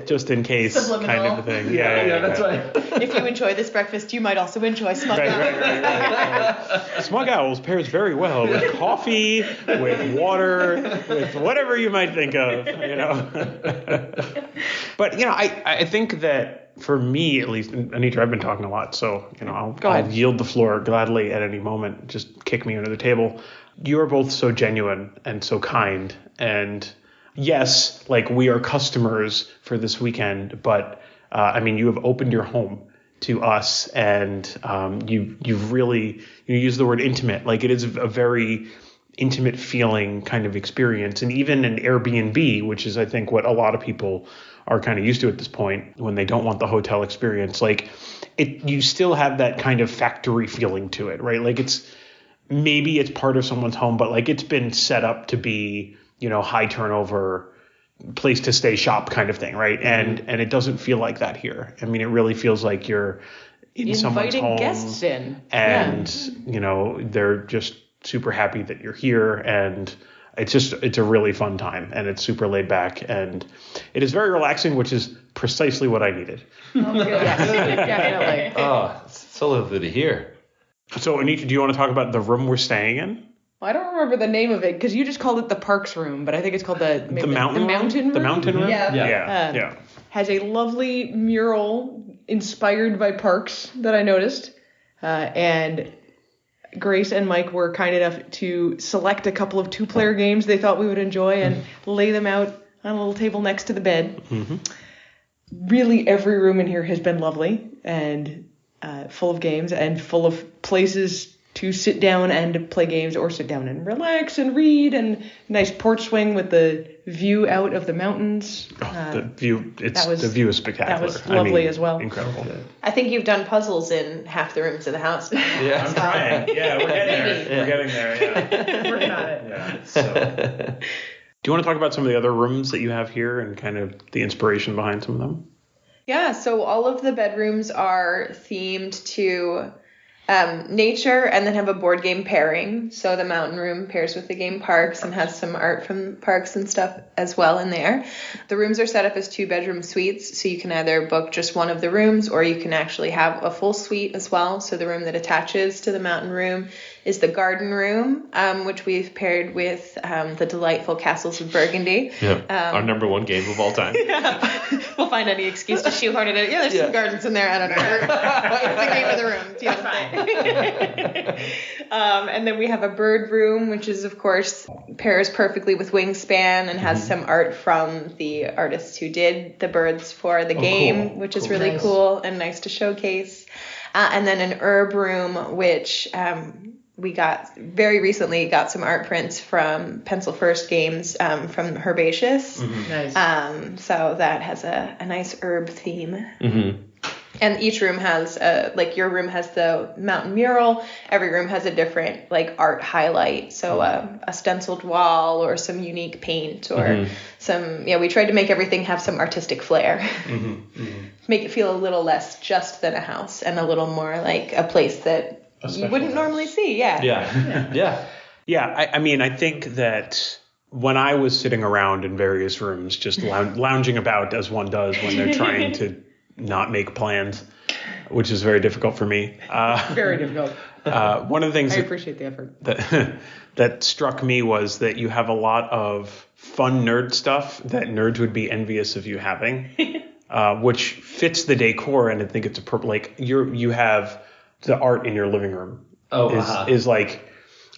[SPEAKER 2] just in case kind of a thing.
[SPEAKER 4] Yeah, that's right.
[SPEAKER 3] If you enjoy this breakfast, you might also enjoy Smug Owls.
[SPEAKER 2] Right. Smug Owls pairs very well with coffee, with water, with whatever you might think of, But, I think that for me, at least, Anitra, I've been talking a lot, so, I'll yield the floor gladly at any moment. Just kick me under the table. You are both so genuine and so kind. And yes, we are customers for this weekend, but you have opened your home to us, and you've really used the word intimate. It is a very intimate feeling kind of experience. And even an Airbnb, which is I think what a lot of people are kind of used to at this point when they don't want the hotel experience. Like you still have that kind of factory feeling to it, right? Like maybe it's part of someone's home, but like it's been set up to be, high turnover, place to stay shop kind of thing, right? And it doesn't feel like that here. I mean, it really feels like you're in someone's home,
[SPEAKER 1] guests in,
[SPEAKER 2] and they're just super happy that you're here, and it's a really fun time, and it's super laid back, and it is very relaxing, which is precisely what I needed.
[SPEAKER 1] Definitely.
[SPEAKER 4] Oh, it's so lovely to hear.
[SPEAKER 2] So, Anita, do you want to talk about the room we're staying in?
[SPEAKER 1] Well, I don't remember the name of it because you just called it the Parks Room, but I think it's called the Mountain Room.
[SPEAKER 2] The Mountain Room?
[SPEAKER 1] Yeah. Has a lovely mural inspired by Parks that I noticed. And Grace and Mike were kind enough to select a couple of 2-player games they thought we would enjoy and lay them out on a little table next to the bed. Mm-hmm. Really, every room in here has been lovely and full of games and full of places to sit down and play games or sit down and relax and read, and nice porch swing with the view out of the mountains.
[SPEAKER 2] The view is spectacular.
[SPEAKER 1] That was lovely as well.
[SPEAKER 2] Incredible.
[SPEAKER 3] I think you've done puzzles in half the rooms of the house.
[SPEAKER 2] Yeah, I'm trying. Yeah, we're getting there. Yeah. We're getting there, yeah.
[SPEAKER 1] Working on it.
[SPEAKER 2] Yeah. So, do you want to talk about some of the other rooms that you have here and kind of the inspiration behind some of them?
[SPEAKER 3] Yeah, so all of the bedrooms are themed to nature and then have a board game pairing. So the mountain room pairs with the game Parks and has some art from Parks and stuff as well in there. The rooms are set up as 2-bedroom suites, so you can either book just one of the rooms or you can actually have a full suite as well. So the room that attaches to the mountain room is the garden room, which we've paired with the delightful Castles of Burgundy.
[SPEAKER 4] Yeah, our number one game of all time.
[SPEAKER 3] Yeah. We'll find any excuse to shoehorn it in. Yeah, there's some gardens in there. I don't know. It's the game of the room. It's the other thing. And then we have a bird room, which is, of course, pairs perfectly with Wingspan and has some art from the artists who did the birds for the game, which is really cool and nice to showcase. And then an herb room, which we got some art prints from Pencil First Games from Herbaceous.
[SPEAKER 1] Mm-hmm.
[SPEAKER 3] Nice. So that has a nice herb theme.
[SPEAKER 4] Mm-hmm.
[SPEAKER 3] And each room has your room has the mountain mural. Every room has a different art highlight. So a stenciled wall or some unique paint or we tried to make everything have some artistic flair. Mm-hmm. Mm-hmm. Make it feel a little less just than a house and a little more like a place that you wouldn't normally see.
[SPEAKER 4] Yeah.
[SPEAKER 2] I mean, I think that when I was sitting around in various rooms, just lounging about as one does when they're trying to not make plans, which is very difficult for me.
[SPEAKER 1] Very difficult.
[SPEAKER 2] One of the things
[SPEAKER 1] I appreciate the effort.
[SPEAKER 2] That struck me was that you have a lot of fun nerd stuff that nerds would be envious of you having, which fits the decor. And I think it's you have the art in your living room is like,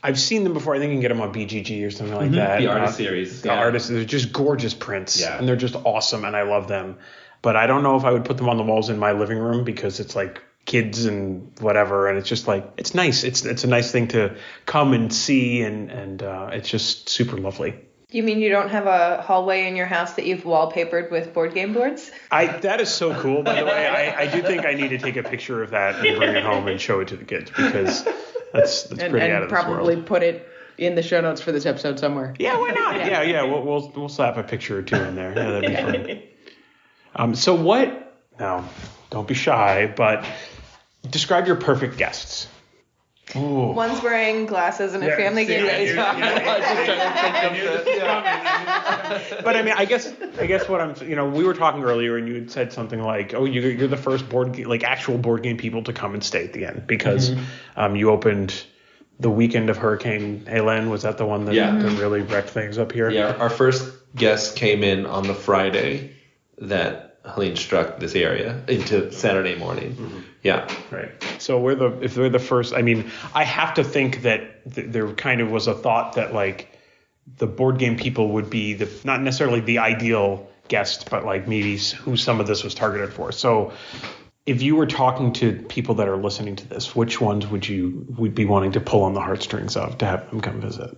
[SPEAKER 2] I've seen them before. I think you can get them on BGG or something like that.
[SPEAKER 4] The artist series.
[SPEAKER 2] The artists, they're just gorgeous prints.
[SPEAKER 4] Yeah.
[SPEAKER 2] And they're just awesome, and I love them. But I don't know if I would put them on the walls in my living room because it's like kids and whatever, and it's just like, it's nice. It's a nice thing to come and see, and it's just super lovely.
[SPEAKER 3] You mean you don't have a hallway in your house that you've wallpapered with board game boards?
[SPEAKER 2] That is so cool, by the way. I do think I need to take a picture of that and bring it home and show it to the kids because that's pretty out of this world.
[SPEAKER 1] And probably put it in the show notes for this episode somewhere.
[SPEAKER 2] Yeah, why not? Yeah. We'll slap a picture or two in there. Yeah, that'd be fun. So what? No, don't be shy, but describe your perfect guests. Ooh.
[SPEAKER 3] One's wearing glasses and a family game.
[SPEAKER 2] But I mean, I guess what we were talking earlier, and you had said something like, "Oh, you're the first actual board game people to come and stay at the end because you opened the weekend of Hurricane Helene." Was that the one that really wrecked things up here?
[SPEAKER 4] Yeah, our first guest came in on the Friday that Helene struck this area into Saturday morning. Mm-hmm. Yeah.
[SPEAKER 2] Right. So if we're the first, I mean, I have to think that there kind of was a thought that the board game people would be not necessarily the ideal guest, but maybe who some of this was targeted for. So if you were talking to people that are listening to this, which ones would be wanting to pull on the heartstrings of to have them come visit?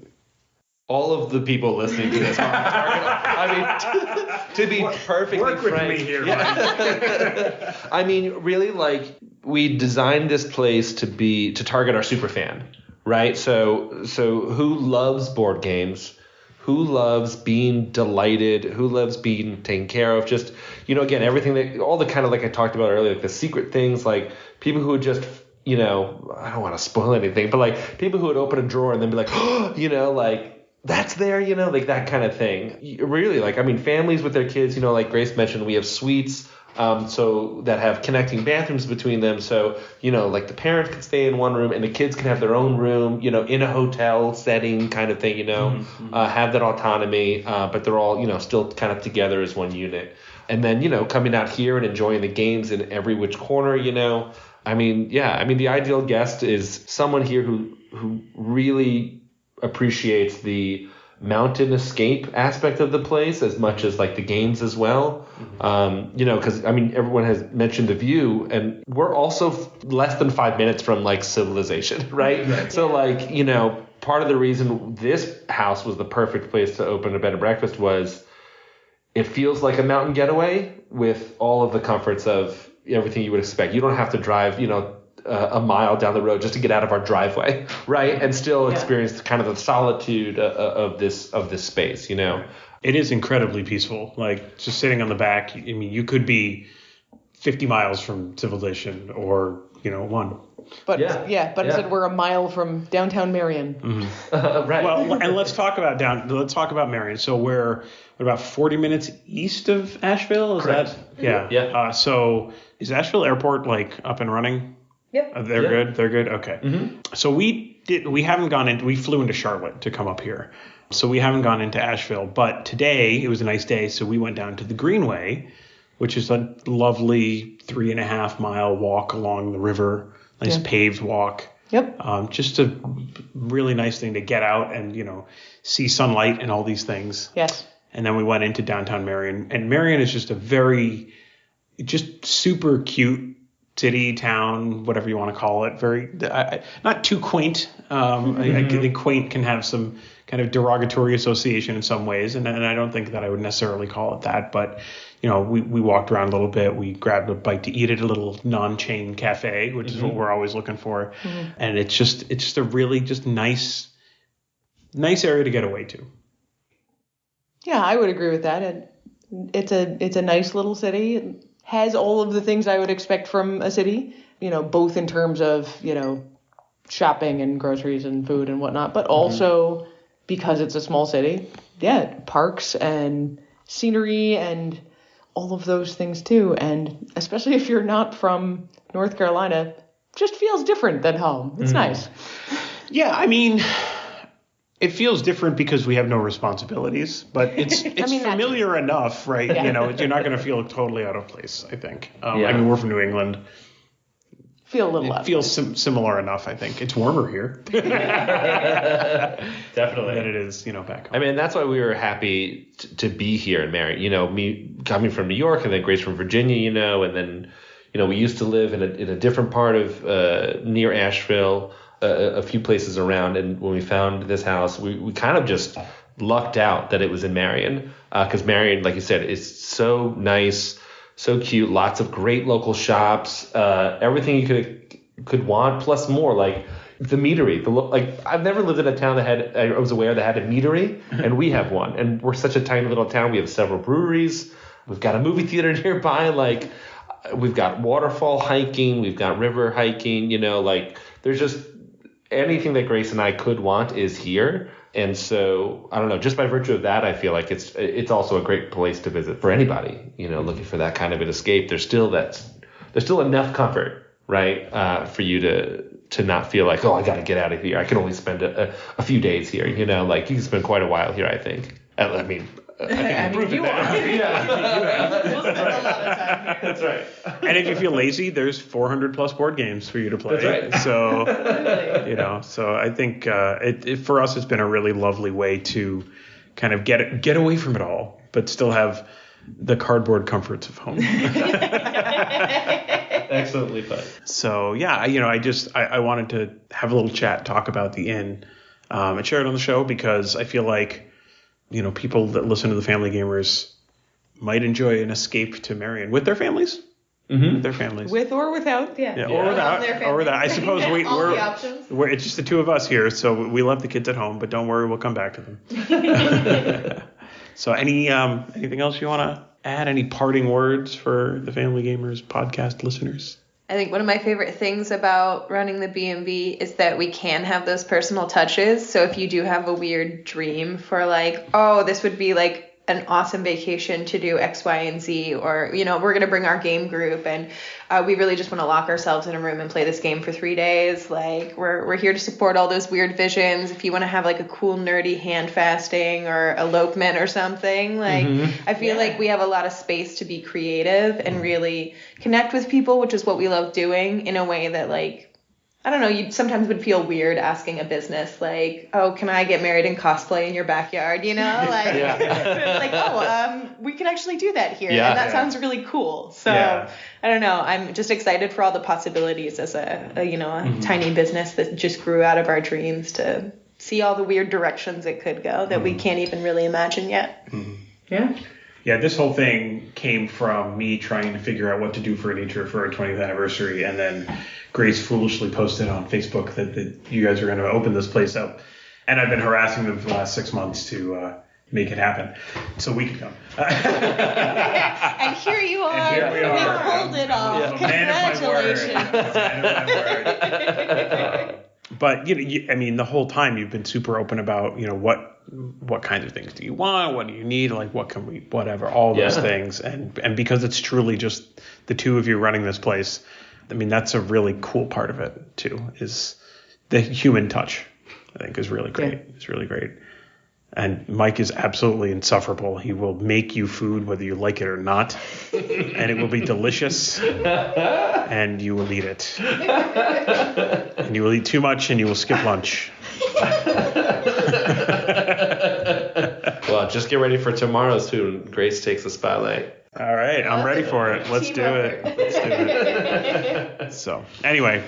[SPEAKER 4] All of the people listening to this are targeted. I mean, to be perfectly
[SPEAKER 2] work
[SPEAKER 4] frank,
[SPEAKER 2] with me here,
[SPEAKER 4] I mean, really, like, we designed this place to target our super fan, right? So who loves board games? Who loves being delighted? Who loves being taken care of? Just, again, everything that, all the kind of, like I talked about earlier, like the secret things, like people who would just, I don't want to spoil anything, but like people who would open a drawer and then be like, oh, like, that's there, like that kind of thing. Really, like, I mean, families with their kids, like Grace mentioned, we have suites, so that have connecting bathrooms between them. So, like the parents can stay in one room and the kids can have their own room, in a hotel setting kind of thing, have that autonomy, but they're all, still kind of together as one unit. And then, coming out here and enjoying the games in every which corner, I mean, the ideal guest is someone here who really appreciates the mountain escape aspect of the place as much as like the games as well. Because I mean, everyone has mentioned the view, and we're also less than 5 minutes from like civilization, right? So like, part of the reason this house was the perfect place to open a bed and breakfast was it feels like a mountain getaway with all of the comforts of everything you would expect. You don't have to drive, a mile down the road just to get out of our driveway, right? And still experience kind of the solitude of this space,
[SPEAKER 2] It is incredibly peaceful. Like just sitting on the back. I mean, you could be 50 miles from civilization, or 1.
[SPEAKER 1] But instead we're a mile from downtown Marion.
[SPEAKER 2] Mm-hmm. Right. Well, and let's talk about Marion. So we're about 40 minutes east of Asheville. Is
[SPEAKER 4] Correct.
[SPEAKER 2] that? Yeah. So is Asheville Airport like up and running?
[SPEAKER 3] Yep.
[SPEAKER 2] They're good. They're good. Okay. Mm-hmm. So we flew into Charlotte to come up here. So we haven't gone into Asheville, but today it was a nice day. So we went down to the Greenway, which is a lovely 3.5 mile walk along the river. Nice paved walk.
[SPEAKER 1] Yep.
[SPEAKER 2] Just a really nice thing to get out and, see sunlight and all these things.
[SPEAKER 1] Yes.
[SPEAKER 2] And then we went into downtown Marion. And Marion is just just super cute city, town, whatever you want to call it. Very, not too quaint. I think quaint can have some kind of derogatory association in some ways. And I don't think that I would necessarily call it that. But, we walked around a little bit. We grabbed a bite to eat at a little non-chain cafe, which is what we're always looking for. Mm-hmm. And it's just a really just nice area to get away to.
[SPEAKER 1] Yeah, I would agree with that. It's a nice little city. It has all of the things I would expect from a city, both in terms of, shopping and groceries and food and whatnot, but also because it's a small city, parks and scenery and all of those things too. And especially if you're not from North Carolina, just feels different than home. It's nice. Yeah,
[SPEAKER 2] I mean, it feels different because we have no responsibilities, but it's familiar enough, right? Yeah. You're not going to feel totally out of place, I think. I mean, we're from New England.
[SPEAKER 1] Feel a little
[SPEAKER 2] It feels similar enough, I think. It's warmer here.
[SPEAKER 4] Definitely.
[SPEAKER 2] Than it is, back home.
[SPEAKER 4] I mean, that's why we were happy to be here in Marion. Me coming from New York and then Grace from Virginia, and then, we used to live in a different part of near Asheville, a few places around. And when we found this house, we kind of just lucked out that it was in Marion, because Marion, like you said, is so nice, so cute, lots of great local shops, everything you could want, plus more, like the meadery. I've never lived in a town I was aware that had a meadery, and we have one. And we're such a tiny little town. We have several breweries. We've got a movie theater nearby. We've got waterfall hiking. We've got river hiking. There's just anything that Grace and I could want is here. And so, I don't know, just by virtue of that, I feel like it's also a great place to visit for anybody, looking for that kind of an escape. There's still enough comfort, right, for you to not feel like, I got to get out of here. I can only spend a few days here, you can spend quite a while here, I think. I mean, I think you are. Yeah.
[SPEAKER 3] We'll spend a lot of time here.
[SPEAKER 4] That's right.
[SPEAKER 2] And if you feel lazy, there's 400 plus board games for you to play.
[SPEAKER 4] That's right.
[SPEAKER 2] So, so I think for us, it's been a really lovely way to kind of get away from it all, but still have the cardboard comforts of home.
[SPEAKER 4] Excellently put.
[SPEAKER 2] So, I wanted to have a little chat, talk about the inn, and share it on the show, because I feel like, people that listen to the Family Gamers might enjoy an escape to Marion with their families.
[SPEAKER 4] Mm-hmm.
[SPEAKER 2] With their families.
[SPEAKER 3] With or without, yeah.
[SPEAKER 2] Or without. I suppose we're it's just the two of us here, so we love the kids at home, but don't worry, we'll come back to them. So anything else you want to add? Any parting words for the Family Gamers podcast listeners?
[SPEAKER 3] I think one of my favorite things about running the B&B is that we can have those personal touches. So if you do have a weird dream for like, oh, this would be like an awesome vacation to do X, Y, and Z, or, we're going to bring our game group and we really just want to lock ourselves in a room and play this game for 3 days. Like we're here to support all those weird visions. If you want to have like a cool, nerdy hand fasting or elopement or something, like I feel like we have a lot of space to be creative and really connect with people, which is what we love doing in a way that like, I don't know, you sometimes would feel weird asking a business like, oh, can I get married in cosplay in your backyard? Like, it's like, we can actually do that here. And that sounds really cool. So I don't know. I'm just excited for all the possibilities as a tiny business that just grew out of our dreams to see all the weird directions it could go that we can't even really imagine yet.
[SPEAKER 2] Yeah. Yeah, this whole thing came from me trying to figure out what to do for nature for our 20th anniversary, and then Grace foolishly posted on Facebook that you guys are going to open this place up, and I've been harassing them for the last 6 months to make it happen so we could come.
[SPEAKER 3] And here you are.
[SPEAKER 2] And here we are.
[SPEAKER 3] You pulled it off. Congratulations.
[SPEAKER 2] Man of my word. But the whole time you've been super open about what kinds of things do you want, what do you need, like what can we, whatever, all those things, and because it's truly just the two of you running this place, I mean that's a really cool part of it too, is the human touch. I think is really great. It's really great. And Mike is absolutely insufferable. He will make you food whether you like it or not, and it will be delicious, and you will eat it. And you will eat too much, and you will skip lunch.
[SPEAKER 4] Well, just get ready for tomorrow's food when Grace takes the spotlight.
[SPEAKER 2] All right, I'm ready for it. Let's do it. So anyway,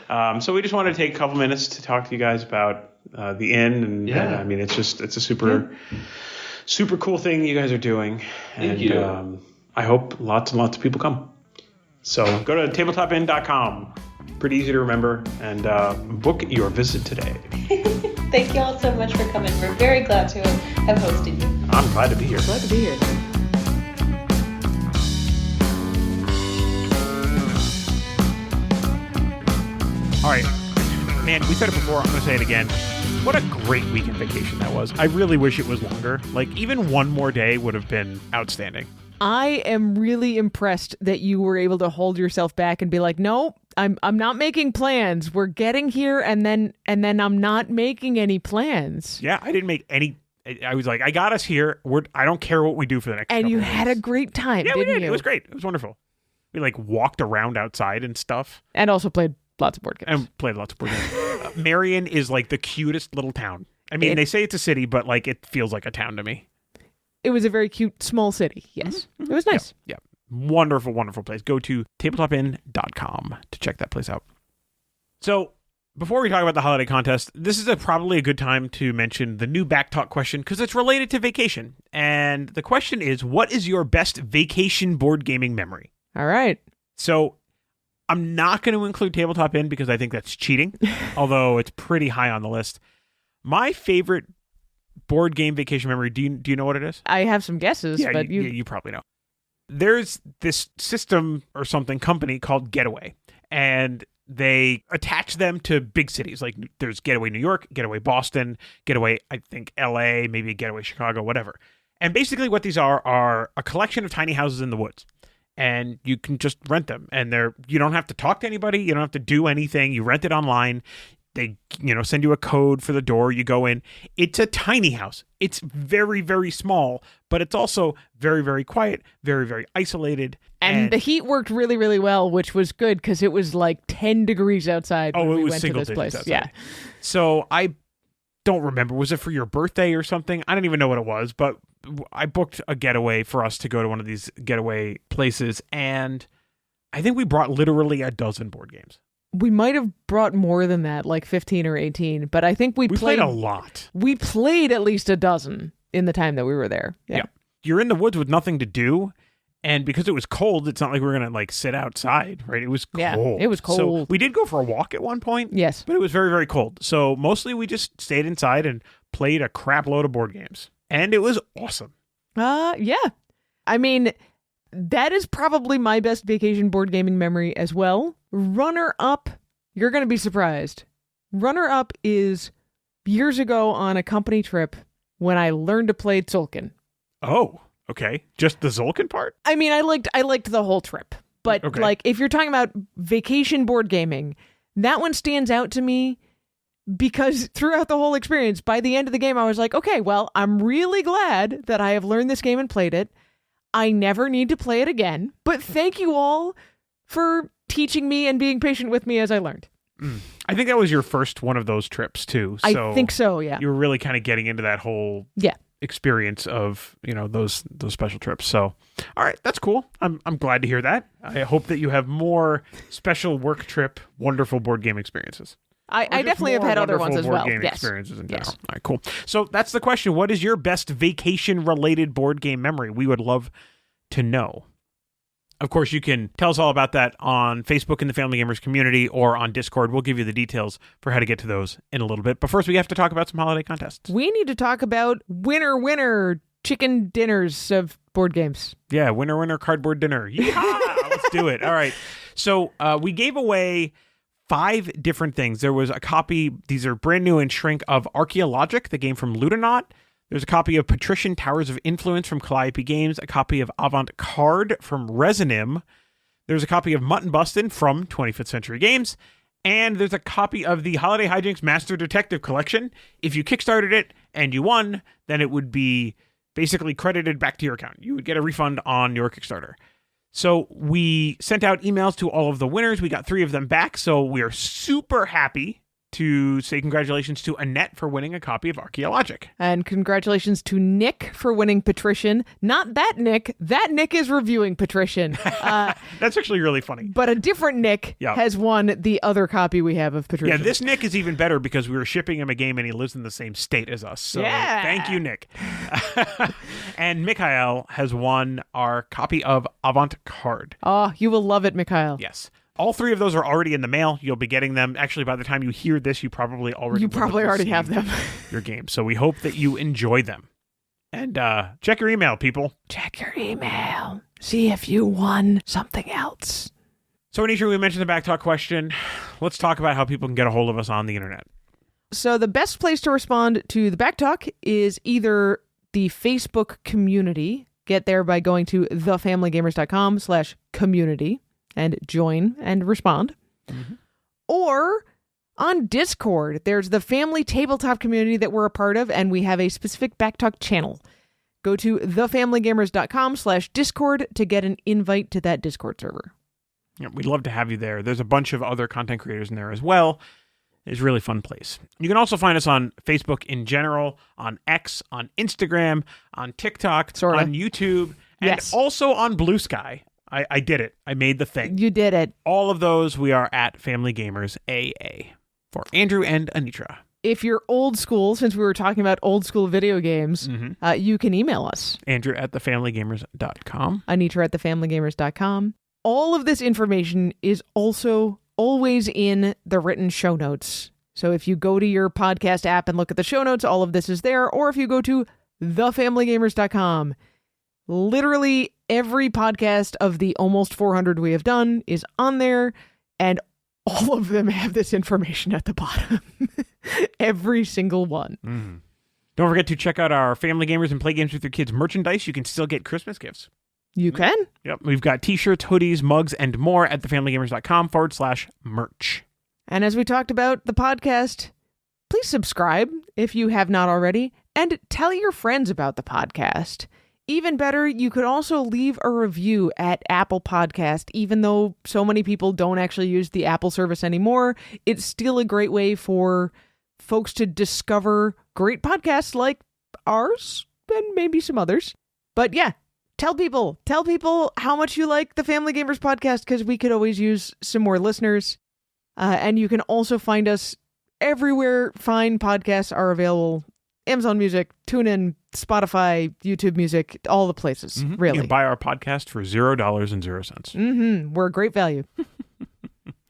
[SPEAKER 2] so we just wanted to take a couple minutes to talk to you guys about the inn, and I mean it's a super cool thing you guys are doing, and
[SPEAKER 4] Thank you.
[SPEAKER 2] I hope lots and lots of people come. So go to tabletopinn.com. Pretty easy to remember, and book your visit today.
[SPEAKER 3] Thank you all so much for coming. We're very glad to have hosted you.
[SPEAKER 2] I'm glad to be here.
[SPEAKER 1] Glad to be here.
[SPEAKER 2] All right. Man, we said it before. I'm going to say it again. What a great weekend vacation that was. I really wish it was longer. Like, even one more day would have been outstanding.
[SPEAKER 1] I am really impressed that you were able to hold yourself back and be like, no, I'm not making plans. We're getting here, and then I'm not making any plans.
[SPEAKER 2] Yeah, I didn't make any. I was like, I got us here. I don't care what we do for the next
[SPEAKER 1] And you
[SPEAKER 2] days.
[SPEAKER 1] had a great time,
[SPEAKER 2] yeah,
[SPEAKER 1] didn't
[SPEAKER 2] we did.
[SPEAKER 1] you?
[SPEAKER 2] It was great. It was wonderful. We walked around outside and stuff.
[SPEAKER 1] And also played lots of board games.
[SPEAKER 2] And played lots of board games. Marion is the cutest little town. I mean, they say it's a city, but it feels like a town to me.
[SPEAKER 1] It was a very cute, small city. Yes. Mm-hmm. It was nice.
[SPEAKER 2] Yeah. Wonderful, wonderful place. Go to tabletopinn.com to check that place out. So, before we talk about the holiday contest, this is probably a good time to mention the new Backtalk question because it's related to vacation. And the question is, what is your best vacation board gaming memory?
[SPEAKER 1] All right.
[SPEAKER 2] So, I'm not going to include Tabletop Inn because I think that's cheating, although it's pretty high on the list. My favorite board game vacation memory, do you know what it is?
[SPEAKER 1] I have some guesses, but
[SPEAKER 2] you probably know. There's this system or company called Getaway, and they attach them to big cities. Like there's Getaway New York, Getaway Boston, Getaway, I think, LA, maybe Getaway Chicago, whatever. And basically what these are a collection of tiny houses in the woods. And you can just rent them. And you don't have to talk to anybody. You don't have to do anything. You rent it online. They, send you a code for the door. You go in. It's a tiny house. It's very, very small, but it's also very, very quiet, very, very isolated.
[SPEAKER 1] And the heat worked really, really well, which was good because it was 10 degrees outside when we went to this place.
[SPEAKER 2] Outside.
[SPEAKER 1] Yeah.
[SPEAKER 2] So I don't remember. Was it for your birthday or something? I don't even know what it was, but I booked a getaway for us to go to one of these getaway places, and I think we brought literally a dozen board games.
[SPEAKER 1] We might have brought more than that, 15 or 18, but I think we played
[SPEAKER 2] a lot.
[SPEAKER 1] We played at least a dozen in the time that we were there. Yeah.
[SPEAKER 2] you're in the woods with nothing to do. And because it was cold, it's not like we're going to sit outside, right? It was cold.
[SPEAKER 1] Yeah, it was cold.
[SPEAKER 2] So we did go for a walk at one point.
[SPEAKER 1] Yes.
[SPEAKER 2] But it was very, very cold. So mostly we just stayed inside and played a crap load of board games. And it was awesome.
[SPEAKER 1] Yeah. I mean, that is probably my best vacation board gaming memory as well. Runner-up, you're going to be surprised. Runner-up is years ago on a company trip when I learned to play Tzolk'in.
[SPEAKER 2] Oh. Okay, just the Tzolk'in part?
[SPEAKER 1] I mean, I liked the whole trip. But, if you're talking about vacation board gaming, that one stands out to me because throughout the whole experience, by the end of the game, I was like, okay, well, I'm really glad that I have learned this game and played it. I never need to play it again. But thank you all for teaching me and being patient with me as I learned.
[SPEAKER 2] I think that was your first one of those trips, too.
[SPEAKER 1] So I think so, yeah.
[SPEAKER 2] You were really kind of getting into that whole... experience of those special trips. So all right, that's cool. I'm glad to hear that. I hope that you have more special work trip wonderful board game experiences.
[SPEAKER 1] I definitely have had other ones as well.
[SPEAKER 2] Board game experiences in general. All right, cool. So that's the question. What is your best vacation related board game memory? We would love to know. Of course, you can tell us all about that on Facebook in the Family Gamers community or on Discord. We'll give you the details for how to get to those in a little bit. But first, we have to talk about some holiday contests.
[SPEAKER 1] We need to talk about winner chicken dinners of board games.
[SPEAKER 2] Yeah, winner cardboard dinner. Yeehaw! Let's do it. All right. So we gave away 5 different things. There was a copy, these are brand new in shrink, of Archaeologic, the game from Ludonaut. There's a copy of Patrician Towers of Influence from Calliope Games, a copy of Avant Card from Resonim. There's a copy of Mutton Bustin' from 25th Century Games. And there's a copy of the Holiday Hijinks Master Detective Collection. If you kickstarted it and you won, then it would be basically credited back to your account. You would get a refund on your Kickstarter. So we sent out emails to all of the winners. We got 3 of them back. So we are super happy to say congratulations to Annette for winning a copy of Archaeologic.
[SPEAKER 1] And congratulations to Nick for winning Patrician. Not that Nick. That Nick is reviewing Patrician.
[SPEAKER 2] That's actually really funny.
[SPEAKER 1] But a different Nick has won the other copy we have of Patrician.
[SPEAKER 2] Yeah, this Nick is even better because we were shipping him a game and he lives in the same state as us. So thank you, Nick. And Mikhail has won our copy of Avant Card.
[SPEAKER 1] Oh, you will love it, Mikhail.
[SPEAKER 2] Yes. All 3 of those are already in the mail. You'll be getting them. Actually, by the time you hear this, you probably already
[SPEAKER 1] have them.
[SPEAKER 2] Your game. So we hope that you enjoy them. And check your email, people.
[SPEAKER 1] Check your email. See if you won something else.
[SPEAKER 2] So, Anisha, we mentioned the Backtalk question. Let's talk about how people can get a hold of us on the internet.
[SPEAKER 1] So the best place to respond to the Backtalk is either the Facebook community. Get there by going to thefamilygamers.com/community. And join and respond. Mm-hmm. Or on Discord, there's the family tabletop community that we're a part of, and we have a specific Backtalk channel. Go to thefamilygamers.com/Discord to get an invite to that Discord server.
[SPEAKER 2] Yeah, we'd love to have you there. There's a bunch of other content creators in there as well. It's a really fun place. You can also find us on Facebook in general, on X, on Instagram, on TikTok, on YouTube, and also on Blue Sky. I did it. I made the thing.
[SPEAKER 1] You did it.
[SPEAKER 2] All of those, we are at Family Gamers AA for Andrew and Anitra.
[SPEAKER 1] If you're old school, since we were talking about old school video games, you can email us.
[SPEAKER 2] Andrew at thefamilygamers.com.
[SPEAKER 1] Anitra at thefamilygamers.com. All of this information is also always in the written show notes. So if you go to your podcast app and look at the show notes, all of this is there. Or if you go to thefamilygamers.com, literally every podcast of the almost 400 we have done is on there, and all of them have this information at the bottom. Every single one.
[SPEAKER 2] Mm. Don't forget to check out our Family Gamers and Play Games with Your Kids merchandise. You can still get Christmas gifts.
[SPEAKER 1] You can?
[SPEAKER 2] Yep. We've got t-shirts, hoodies, mugs, and more at thefamilygamers.com/merch.
[SPEAKER 1] And as we talked about the podcast, please subscribe if you have not already, and tell your friends about the podcast. Even better, you could also leave a review at Apple Podcast. Even though so many people don't actually use the Apple service anymore, it's still a great way for folks to discover great podcasts like ours and maybe some others. But yeah, tell people how much you like the Family Gamers podcast, because we could always use some more listeners. And you can also find us everywhere fine podcasts are available. Amazon Music, TuneIn, Spotify, YouTube Music, all the places, really.
[SPEAKER 2] You can buy our podcast for $0.00.
[SPEAKER 1] We're a great value.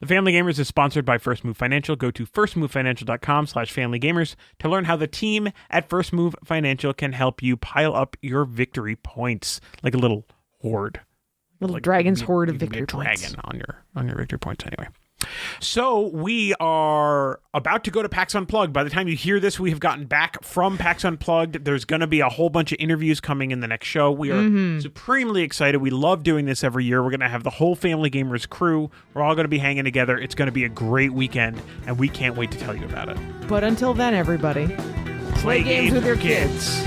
[SPEAKER 2] The Family Gamers is sponsored by First Move Financial. Go to firstmovefinancial.com/familygamers to learn how the team at First Move Financial can help you pile up your victory points, like a little horde.
[SPEAKER 1] Little dragon's horde of victory points.
[SPEAKER 2] Dragon on your victory points anyway. So we are about to go to PAX Unplugged. By the time you hear this, we have gotten back from PAX Unplugged. There's going to be a whole bunch of interviews coming in the next show. We are supremely excited. We love doing this every year. We're going to have the whole Family Gamers crew. We're all going to be hanging together. It's going to be a great weekend, and we can't wait to tell you about it.
[SPEAKER 1] But until then, everybody,
[SPEAKER 2] play games with your kids.